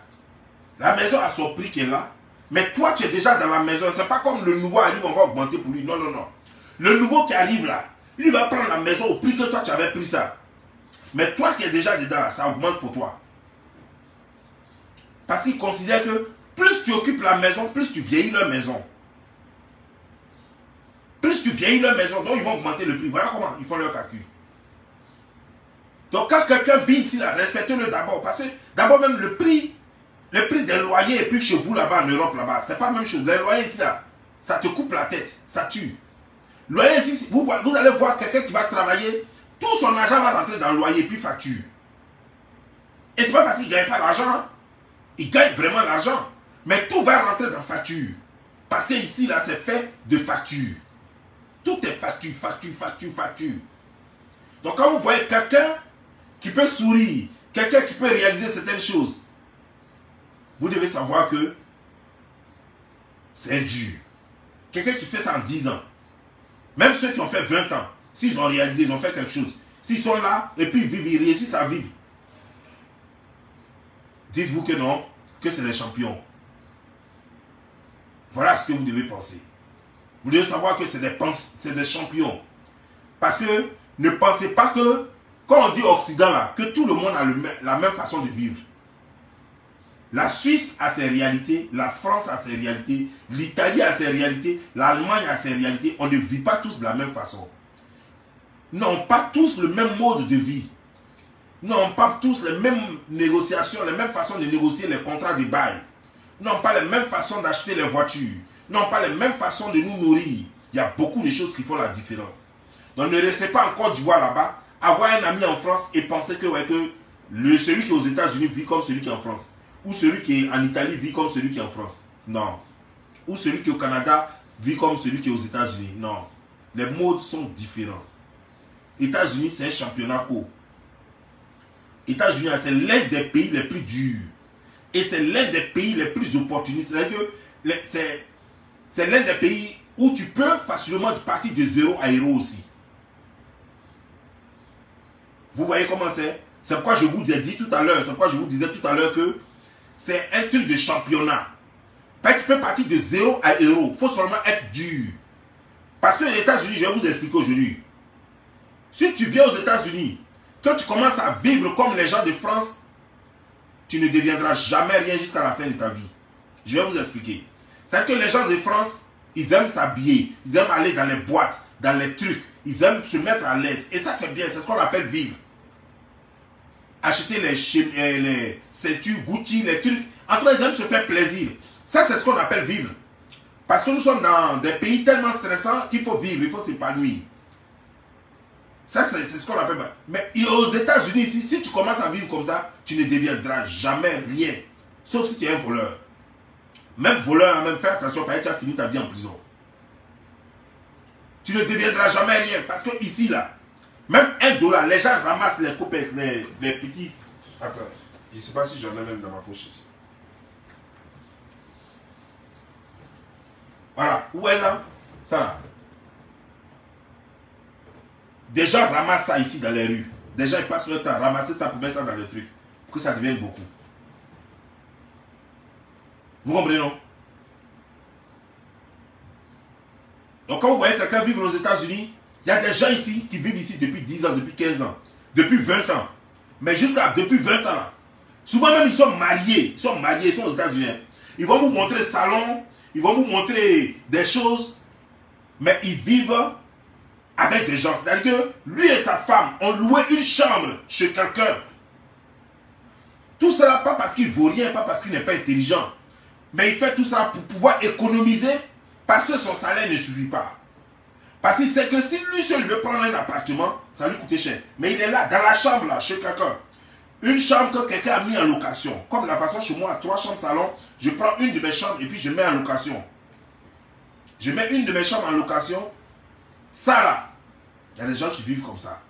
La maison a son prix qui est là. Mais toi, tu es déjà dans la maison. C'est pas comme le nouveau arrive, on va augmenter pour lui. Non, non, non. Le nouveau qui arrive là, lui va prendre la maison au prix que toi, tu avais pris ça. Mais toi qui es déjà dedans, ça augmente pour toi. Parce qu'ils considèrent que plus tu occupes la maison, plus tu vieillis leur maison. Plus tu vieillis leur maison, donc ils vont augmenter le prix. Voilà comment ils font leur calcul. Donc quand quelqu'un vit ici, là, respectez-le d'abord. Parce que d'abord même le prix des loyers et puis chez vous là-bas en Europe, là-bas, c'est pas la même chose. Les loyers ici, là, ça te coupe la tête, ça tue. Loyer ici, vous allez voir quelqu'un qui va travailler, tout son argent va rentrer dans le loyer et puis facture. Et c'est pas parce qu'il ne gagne pas l'argent. Hein. Il gagne vraiment l'argent. Mais tout va rentrer dans facture. Parce que ici, là, c'est fait de facture. Tout est facture, facture, facture, facture. Donc quand vous voyez quelqu'un qui peut sourire, quelqu'un qui peut réaliser certaines choses, vous devez savoir que c'est dur. Quelqu'un qui fait ça en 10 ans, même ceux qui ont fait 20 ans, s'ils ont réalisé, ils ont fait quelque chose, s'ils sont là et puis ils vivent, ils réussissent à vivre, dites-vous que non, que c'est des champions. Voilà ce que vous devez penser. Vous devez savoir que c'est des champions. Parce que ne pensez pas que, quand on dit Occident là, que tout le monde a la même façon de vivre. La Suisse a ses réalités, la France a ses réalités, l'Italie a ses réalités, l'Allemagne a ses réalités. On ne vit pas tous de la même façon. Non, pas tous le même mode de vie. Non, pas tous les mêmes négociations, les mêmes façons de négocier les contrats de bail. Non, pas les mêmes façons d'acheter les voitures. Non, pas les mêmes façons de nous nourrir. Il y a beaucoup de choses qui font la différence. Donc ne restez pas en Côte d'Ivoire là-bas, avoir un ami en France et penser que, ouais, que celui qui est aux États-Unis vit comme celui qui est en France. Ou celui qui est en Italie vit comme celui qui est en France. Non. Ou celui qui est au Canada vit comme celui qui est aux États-Unis. Non. Les modes sont différents. États-Unis, c'est un championnat court. États-Unis, c'est l'un des pays les plus durs. Et c'est l'un des pays les plus opportunistes. C'est-à-dire que c'est l'un des pays où tu peux facilement partir de 0 à héros aussi. Vous voyez comment c'est? C'est pourquoi je vous ai dit tout à l'heure, c'est pourquoi je vous disais tout à l'heure que c'est un truc de championnat. Tu peux partir de 0 à héros. Il faut seulement être dur. Parce que les États-Unis, je vais vous expliquer aujourd'hui. Si tu viens aux États-Unis, que tu commences à vivre comme les gens de France, tu ne deviendras jamais rien jusqu'à la fin de ta vie. Je vais vous expliquer. C'est que les gens de France, ils aiment s'habiller, ils aiment aller dans les boîtes, dans les trucs, ils aiment se mettre à l'aise. Et ça, c'est bien, c'est ce qu'on appelle vivre. Acheter les ceintures, Gucci, les trucs. En tout cas, ils aiment se faire plaisir. Ça, c'est ce qu'on appelle vivre. Parce que nous sommes dans des pays tellement stressants qu'il faut vivre, il faut s'épanouir. Ça, c'est ce qu'on appelle. Mais aux États-Unis, si tu commences à vivre comme ça, tu ne deviendras jamais rien. Sauf si tu es un voleur. Même voleur, même fais attention, parce que tu as fini ta vie en prison. Tu ne deviendras jamais rien. Parce que ici, là, même $1, les gens ramassent les coupes, les petits. Attends, je ne sais pas si j'en ai même dans ma poche ici. Voilà, où est là? Ça là. Des gens ramassent ça ici dans les rues. Des gens ils passent le temps à ramasser ça pour mettre ça dans le truc. Pour que ça devienne beaucoup. Vous comprenez, non? Donc quand vous voyez quelqu'un vivre aux États-Unis, il y a des gens ici qui vivent ici depuis 10 ans, depuis 15 ans, depuis 20 ans. Mais jusqu'à depuis 20 ans là. Souvent même ils sont mariés, ils sont aux États-Unis. Ils vont vous montrer le salon, ils vont vous montrer des choses, mais ils vivent avec des gens. C'est-à-dire que lui et sa femme ont loué une chambre chez quelqu'un. Tout cela pas parce qu'il ne vaut rien, pas parce qu'il n'est pas intelligent. Mais il fait tout ça pour pouvoir économiser parce que son salaire ne suffit pas. Parce qu'il sait que si lui seul veut prendre un appartement, ça lui coûte cher. Mais il est là, dans la chambre, là, chez quelqu'un. Une chambre que quelqu'un a mis en location. Comme la façon chez moi, 3 chambres salon, je prends une de mes chambres et puis je mets en location. Je mets une de mes chambres en location. Ça là, il y a des gens qui vivent comme ça.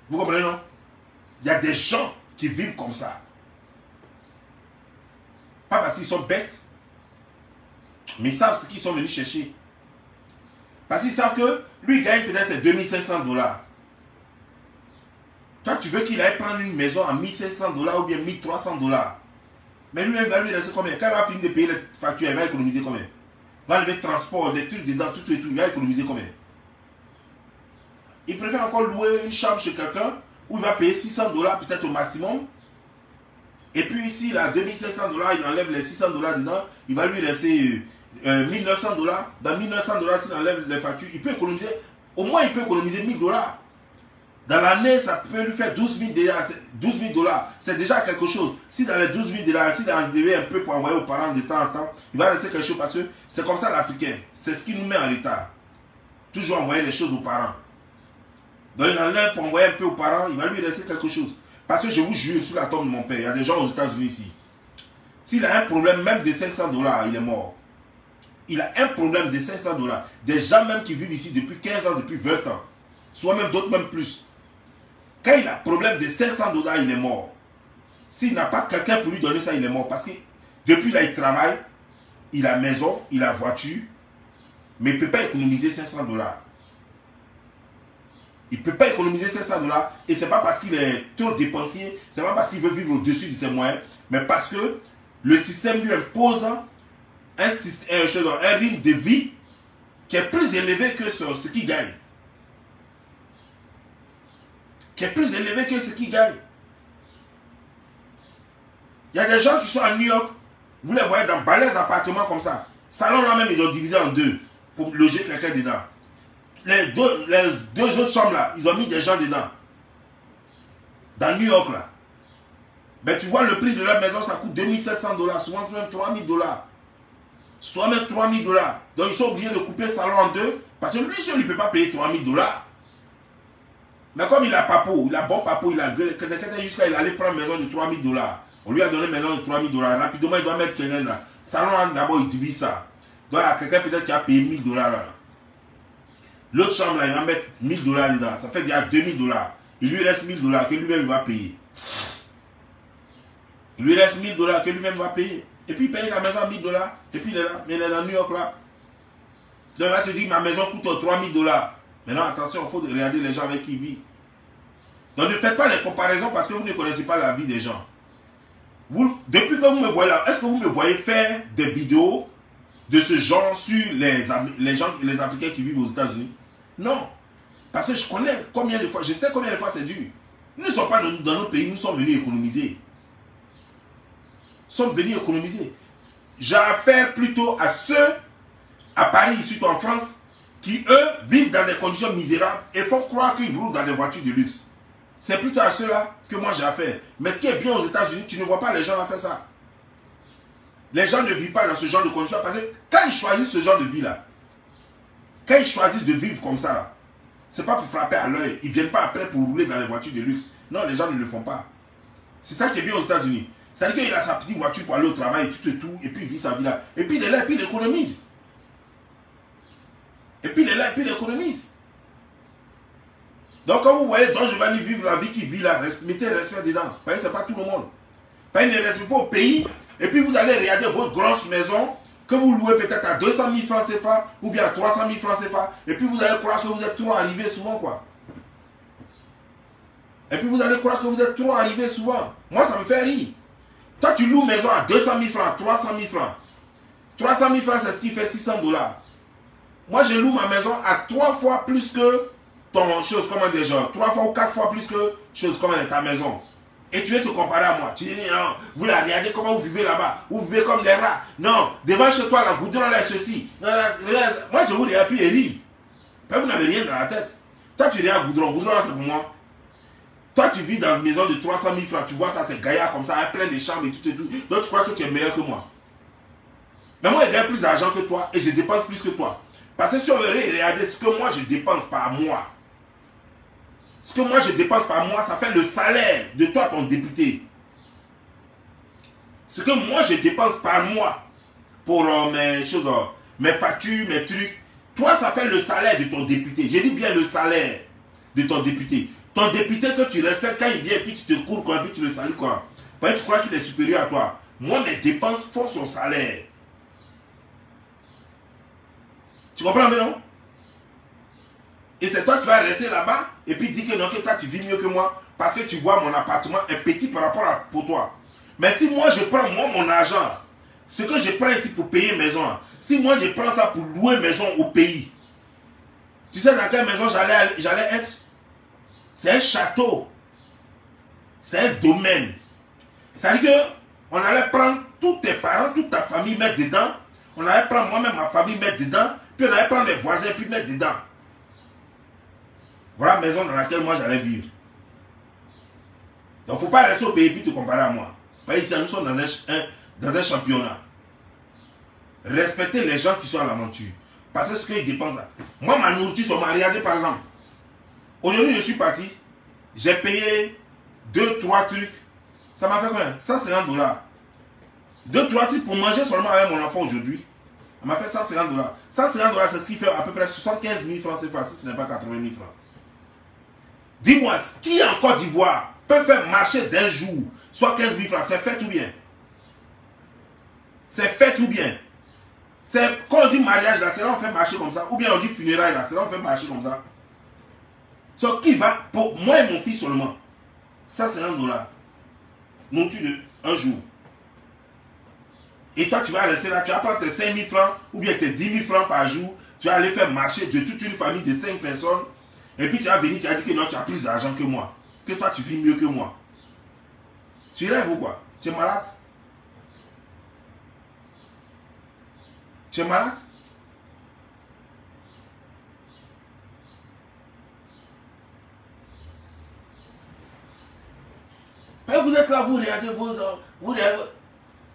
Vous comprenez, non? Il y a des gens qui vivent comme ça. Pas parce qu'ils sont bêtes, mais ils savent ce qu'ils sont venus chercher. Parce qu'ils savent que lui, il gagne peut-être ses $2500. Toi, tu veux qu'il aille prendre une maison à $1500 ou bien $1300. Mais lui-même va lui rester combien? Quand il va finir de payer les factures, il va économiser combien? Il va lever le transport, des trucs dedans, tout et tout, il va économiser combien? Il préfère encore louer une chambre chez quelqu'un où il va payer $600 peut-être au maximum. Et puis ici, il a $2500, il enlève les $600 dedans, il va lui rester $1900. Dans $1900, s'il enlève les factures, il peut économiser, au moins il peut économiser $1000. Dans l'année, ça peut lui faire $12 000. C'est déjà quelque chose. Si dans les $12 000, s'il a enlevé un peu pour envoyer aux parents de temps en temps, il va rester quelque chose parce que c'est comme ça l'Africain. C'est ce qui nous met en retard. Toujours envoyer les choses aux parents. Donc il enlève pour envoyer un peu aux parents, il va lui rester quelque chose. Parce que je vous jure, sur la tombe de mon père, il y a des gens aux États-Unis ici. S'il a un problème même de 500 $, il est mort. Il a un problème de 500 $. Des gens même qui vivent ici depuis 15 ans, depuis 20 ans. Soit même d'autres, même plus. Quand il a un problème de 500 $, il est mort. S'il n'a pas quelqu'un pour lui donner ça, il est mort. Parce que depuis là, il travaille, il a maison, il a voiture, mais il ne peut pas économiser 500 $. Il ne peut pas économiser 500 $. Et ce n'est pas parce qu'il est trop dépensier, ce n'est pas parce qu'il veut vivre au-dessus de ses moyens, mais parce que le système lui impose un rythme de vie qui est plus élevé que ce qu'il gagne. Qui est plus élevé que ce qu'il gagne. Il y a des gens qui sont à New York, vous les voyez dans balèzes appartements comme ça. Salon là même, ils ont divisé en deux pour loger quelqu'un dedans. Les deux autres chambres là, ils ont mis des gens dedans. Dans New York là. Mais tu vois le prix de leur maison, ça coûte 2700 $, souvent même 3000 $. Soit même 3000 $. Donc ils sont obligés de couper le salon en deux, parce que lui seul, il ne peut pas payer 3000 $. Mais comme il a papo, il a bon papo, il a gueule, jusqu'à il allait prendre une maison de 3000 $. On lui a donné une maison de 3000 $. Rapidement, il doit mettre quelqu'un là. Salon d'abord, il divise ça. Donc il y a quelqu'un peut-être qui a payé 1000 $ là. L'autre chambre là, il va mettre 1000 $ dedans. Ça fait déjà 2000 $. Il lui reste 1000 $ que lui-même va payer. Il lui reste 1000 $ que lui-même va payer. Et puis il paye la maison à 1000 $. Et puis il est là. Mais il est dans New York là. Donc il va te dire ma maison coûte 3000 $. Maintenant attention, il faut regarder les gens avec qui il vit. Donc ne faites pas les comparaisons parce que vous ne connaissez pas la vie des gens. Depuis que vous me voyez là, est-ce que vous me voyez faire des vidéos de ce genre sur les Africains qui vivent aux États-Unis? Non. Parce que je connais combien de fois, je sais combien de fois c'est dur. Nous ne sommes pas dans nos pays, nous sommes venus économiser. Nous sommes venus économiser. J'ai affaire plutôt à ceux, à Paris, surtout en France, qui eux vivent dans des conditions misérables et font croire qu'ils roulent dans des voitures de luxe. C'est plutôt à ceux-là que moi j'ai affaire. Mais ce qui est bien aux États-Unis, tu ne vois pas les gens faire ça. Les gens ne vivent pas dans ce genre de conditions parce que quand ils choisissent ce genre de vie-là, quand ils choisissent de vivre comme ça, là, c'est pas pour frapper à l'œil. Ils ne viennent pas après pour rouler dans les voitures de luxe. Non, les gens ne le font pas. C'est ça qui est bien aux États-Unis. C'est-à-dire qu'il a sa petite voiture pour aller au travail, et puis il vit sa vie là. Et puis il est là, et puis il économise. Et puis il est là, et puis il économise. Donc quand vous voyez Don Giovanni vivre la vie qu'il vit là, mettez respect dedans. Parce que ce n'est pas tout le monde. Parce qu'il ne respecte pas au pays. Et puis vous allez regarder votre grosse maison que vous louez peut-être à 200 000 francs CFA ou bien à 300 000 francs CFA. Et puis vous allez croire que vous êtes trop arrivé souvent quoi. Et puis vous allez croire que vous êtes trop arrivé souvent. Moi ça me fait rire. Toi tu loues une maison à 200 000 francs, 300 000 francs. 300 000 francs c'est ce qui fait 600 $. Moi je loue ma maison à 3 fois plus que ton chose, comment dire, genre 3 fois ou 4 fois plus que chose comme ta maison. Et tu veux te comparer à moi. Tu dis, non, vous la regardez comment vous vivez là-bas. Vous vivez comme des rats. Non, devant chez toi, la goudron là, ceci. Moi, je vous regarde puis et rire. Vous n'avez rien dans la tête. Toi, tu regardes goudron. Goudron là, c'est pour moi. Toi, tu vis dans une maison de 300 000 francs. Tu vois ça, c'est gaillard comme ça, plein de chambres et tout et tout. Donc, tu crois que tu es meilleur que moi. Mais moi, je gagne plus d'argent que toi et je dépense plus que toi. Parce que si on veut regarder ce que moi, je dépense par mois. Ce que moi je dépense par mois, ça fait le salaire de toi, ton député. Ce que moi je dépense par mois pour mes choses, mes factures, mes trucs, toi ça fait le salaire de ton député. J'ai dit bien le salaire de ton député. Ton député que tu respectes quand il vient, puis tu te cours quoi, puis tu le salues quoi. Parce que tu crois qu'il est supérieur à toi. Moi mes dépenses font son salaire. Tu comprends non? Et c'est toi qui vas rester là-bas et puis dire que non, que toi tu vis mieux que moi parce que tu vois mon appartement est petit par rapport à pour toi. Mais si moi je prends mon argent, ce que je prends ici pour payer maison, si moi je prends ça pour louer maison au pays, tu sais dans quelle maison j'allais être? C'est un château. C'est un domaine. C'est-à-dire qu'on allait prendre tous tes parents, toute ta famille, mettre dedans. On allait prendre moi-même ma famille, mettre dedans. Puis on allait prendre les voisins, puis mettre dedans. Voilà la maison dans laquelle moi j'allais vivre. Donc il ne faut pas rester au pays et puis te comparer à moi. Parce que ici nous sommes dans un championnat. Respectez les gens qui sont à la monture. Parce que ce qu'ils dépensent là. Moi ma nourriture sur ma regardez par exemple. Aujourd'hui je suis parti. J'ai payé 2-3 trucs. Ça m'a fait combien? 150 $. 2-3 trucs pour manger seulement avec mon enfant aujourd'hui. On m'a fait 150 $. 150 $, c'est ce qui fait à peu près 75 000 francs CFA, si ce n'est pas 80 000 francs. Dis-moi, qui en Côte d'Ivoire peut faire marcher d'un jour, soit 15 000 francs, c'est fait ou bien? C'est fait ou bien? C'est quand on dit mariage là, c'est là on fait marcher comme ça. Ou bien on dit funérailles là, c'est là on fait marcher comme ça. So, qui va, pour moi et mon fils seulement, 150 $. Non, tu de un jour. Et toi, tu vas rester là, tu vas prendre tes 5 000 francs ou bien tes 10 000 francs par jour. Tu vas aller faire marcher de toute une famille de 5 personnes. Et puis tu vas venir, tu vas dire que non, tu as plus d'argent que moi. Que toi, tu vis mieux que moi. Tu rêves ou quoi? Tu es malade? Tu es malade? Et vous êtes là, vous regardez vos...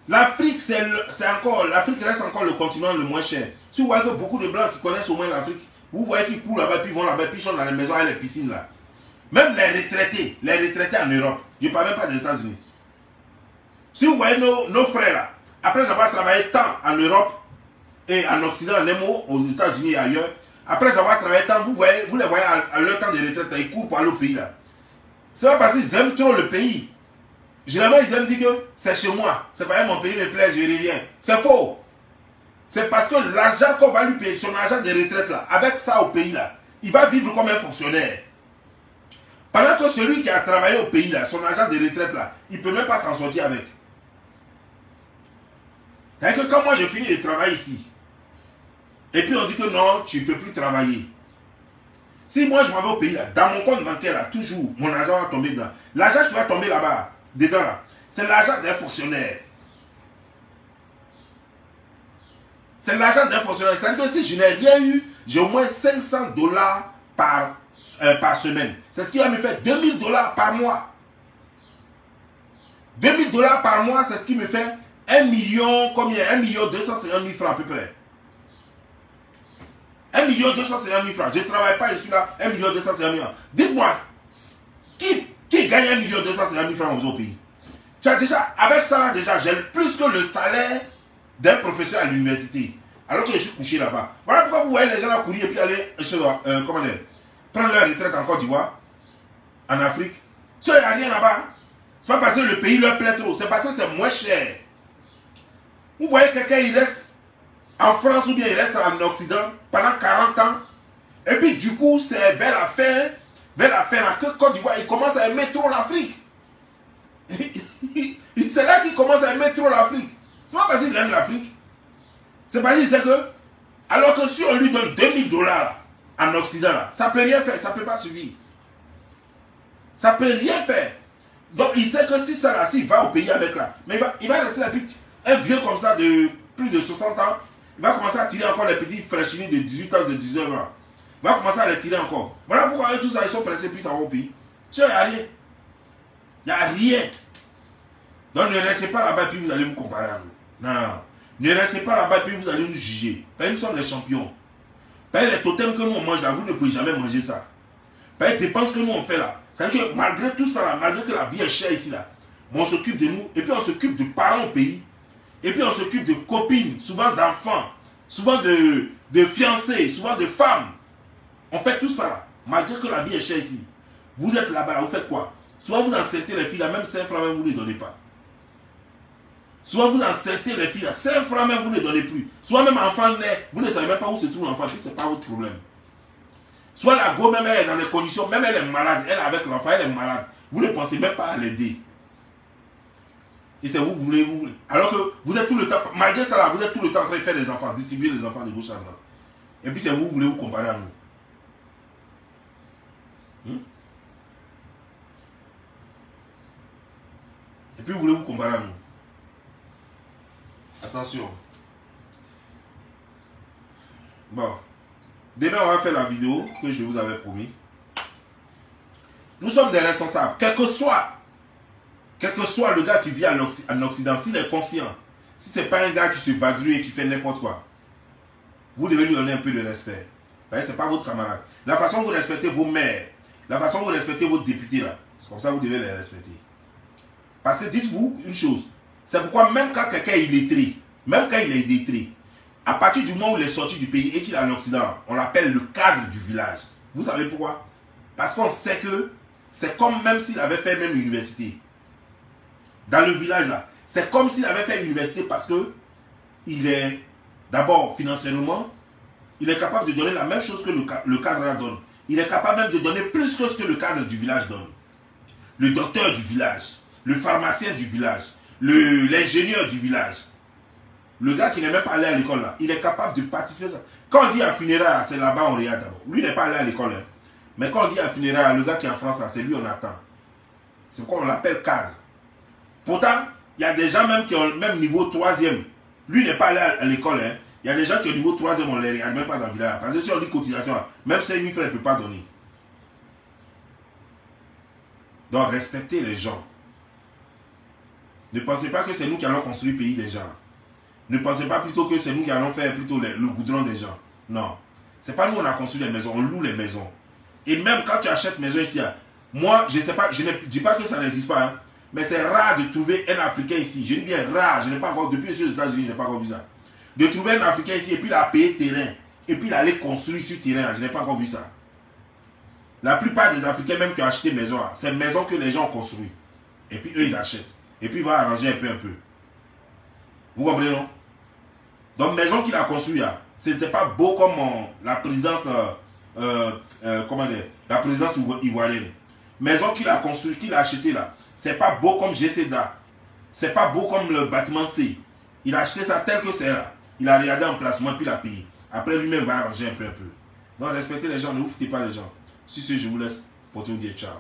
L'Afrique, c'est encore... L'Afrique reste encore le continent le moins cher. Si vous voyez que beaucoup de Blancs qui connaissent au moins l'Afrique, vous voyez qu'ils courent là-bas, puis ils vont là-bas, puis ils sont dans les maisons avec les piscines là. Même les retraités en Europe, je ne parle même pas des États-Unis. Si vous voyez nos frères là, après avoir travaillé tant en Europe et en Occident, en MO, aux États-Unis et ailleurs, après avoir travaillé tant, vous les voyez à leur temps de retraite, ils courent pour aller au pays là. C'est pas parce qu'ils aiment trop le pays. Généralement, ils aiment dire que c'est chez moi. C'est pas mon pays me plaît, je reviens. C'est faux. C'est parce que l'argent qu'on va lui payer, son argent de retraite là, avec ça au pays là, il va vivre comme un fonctionnaire. Pendant que celui qui a travaillé au pays là, son argent de retraite là, il ne peut même pas s'en sortir avec. C'est-à-dire que quand moi je finis de travailler ici, et puis on dit que non, tu ne peux plus travailler. Si moi je m'en vais au pays là, dans mon compte bancaire là, toujours, mon argent va tomber dedans. L'argent qui va tomber là-bas, dedans là, c'est l'argent d'un fonctionnaire. C'est l'argent d'un fonctionnaire. C'est-à-dire que si je n'ai rien eu, j'ai au moins 500 $ par semaine. C'est ce qui va me faire 2000 $ par mois. 2000 $ par mois, c'est ce qui me fait 1 million, combien? 1 250 000 francs à peu près. 1 250 000 francs. Je ne travaille pas, je suis là, 1 250 000 francs. Dites-moi, qui gagne 1 250 000 francs au pays? Tu as déjà, avec ça là déjà, j'ai plus que le salaire d'un professeur à l'université. Alors que je suis couché là-bas. Voilà pourquoi vous voyez les gens là courir et puis aller comment dire, prendre leur retraite en Côte d'Ivoire, en Afrique. Si il n'y a rien là-bas, c'est pas parce que le pays leur plaît trop, c'est parce que c'est moins cher. Vous voyez quelqu'un, il reste en France ou bien il reste en Occident pendant 40 ans. Et puis du coup, c'est vers la fin là, que Côte d'Ivoire, il commence à aimer trop l'Afrique. C'est là qu'il commence à aimer trop l'Afrique. C'est pas parce qu'il aime l'Afrique. C'est parce qu'il sait que, alors que si on lui donne 2000 $ là, en Occident, là, ça ne peut rien faire, ça ne peut pas suffire. Ça ne peut rien faire. Donc il sait que si ça là, s'il va au pays avec là, mais il va rester là, un vieux comme ça de plus de 60 ans, il va commencer à tirer encore les petits fraîchinis de 18 ans, de 19 ans. Il va commencer à les tirer encore. Voilà pourquoi eux, tous ça, ils sont pressés puis ça va au pays. Tu sais, il n'y a rien. Il n'y a rien. Donc ne restez pas là-bas et puis vous allez vous comparer à nous. Non, non. Ne restez pas là-bas et puis vous allez nous juger. Parce que nous sommes les champions. Parce que les totems que nous on mange là, vous ne pouvez jamais manger ça. Parce que les dépenses que nous on fait là. C'est-à-dire que malgré tout ça là, malgré que la vie est chère ici là, on s'occupe de nous et puis on s'occupe de parents au pays. Et puis on s'occupe de copines, souvent d'enfants, souvent de fiancés, souvent de femmes. On fait tout ça là, malgré que la vie est chère ici. Vous êtes là-bas, là, vous faites quoi? Soit vous enceintez les filles là, même 5 francs même vous ne les donnez pas. Soit vous enceintez les filles là, 5 francs même vous ne les donnez plus. Soit même enfant naît, vous ne savez même pas où se trouve l'enfant, puis ce n'est pas votre problème. Soit la go même elle est dans des conditions, même elle est malade, elle est avec l'enfant, elle est malade. Vous ne pensez même pas à l'aider. Et c'est vous voulez. Alors que vous êtes tout le temps, malgré ça là, vous êtes tout le temps en train de faire des enfants, distribuer les enfants de gauche à droite. Et puis c'est vous voulez vous comparer à nous. Et puis vous voulez vous comparer à nous. Attention. Bon. Demain on va faire la vidéo que je vous avais promis. Nous sommes des responsables. Quel que soit le gars qui vit en Occident, s'il est conscient, si ce n'est pas un gars qui se vadrouille et qui fait n'importe quoi, vous devez lui donner un peu de respect. Parce que ce n'est pas votre camarade. La façon dont vous respectez vos maires, la façon dont vous respectez vos députés là, c'est comme ça que vous devez les respecter. Parce que dites-vous une chose, C'est pourquoi même quand quelqu'un est illettré, même quand il est illettré, à partir du moment où il est sorti du pays et qu'il est en Occident, on l'appelle le cadre du village. Vous savez pourquoi? Parce qu'on sait que c'est comme même s'il avait fait même l'université. Dans le village là, c'est comme s'il avait fait l'université parce que il est, d'abord financièrement, il est capable de donner la même chose que le cadre là donne. Il est capable même de donner plus que ce que le cadre du village donne. Le docteur du village, le pharmacien du village, l'ingénieur du village. Le gars qui n'est même pas allé à l'école là, il est capable de participer à ça. Quand on dit à funérailles, c'est là-bas on regarde d'abord. Lui n'est pas allé à l'école. Hein. Mais quand on dit à funérailles, le gars qui est en France, c'est lui on attend. C'est pourquoi on l'appelle cadre. Pourtant, il y a des gens même qui ont le même niveau 3e. Lui n'est pas allé à l'école. Hein. Il y a des gens qui ont le niveau 3e, on ne les regarde même pas dans le village. Parce que si on dit cotisation, même 5 000 francs, il ne peut pas donner. Donc respectez les gens. Ne pensez pas que c'est nous qui allons construire le pays des gens. Ne pensez pas plutôt que c'est nous qui allons faire plutôt le goudron des gens. Non. Ce n'est pas nous qui avons construit les maisons, on loue les maisons. Et même quand tu achètes maison ici, moi, je ne sais pas, je ne dis pas que ça n'existe pas, hein, mais c'est rare de trouver un Africain ici. Je dis bien rare, je n'ai pas encore, depuis que je suis aux États-Unis, je n'ai pas encore vu ça. De trouver un Africain ici et puis il a payé terrain, et puis il allait construire sur terrain, je n'ai pas encore vu ça. La plupart des Africains même qui ont acheté maison, c'est une maison que les gens ont construit. Et puis eux, ils achètent. Et puis ils vont arranger un peu. Vous comprenez, non? Donc, maison qu'il a construite, ce n'était pas beau comme la présidence, comment dire, la présidence ivoirienne. Maison qu'il a construite, qu'il a achetée là, c'est pas beau comme GCDA. C'est pas beau comme le bâtiment C. Il a acheté ça tel que c'est là. Il a regardé en placement, puis il a payé. Après, lui-même va arranger un peu. Donc, respectez les gens, ne vous foutez pas les gens. Si c'est, je vous laisse. Pour tout dire ciao.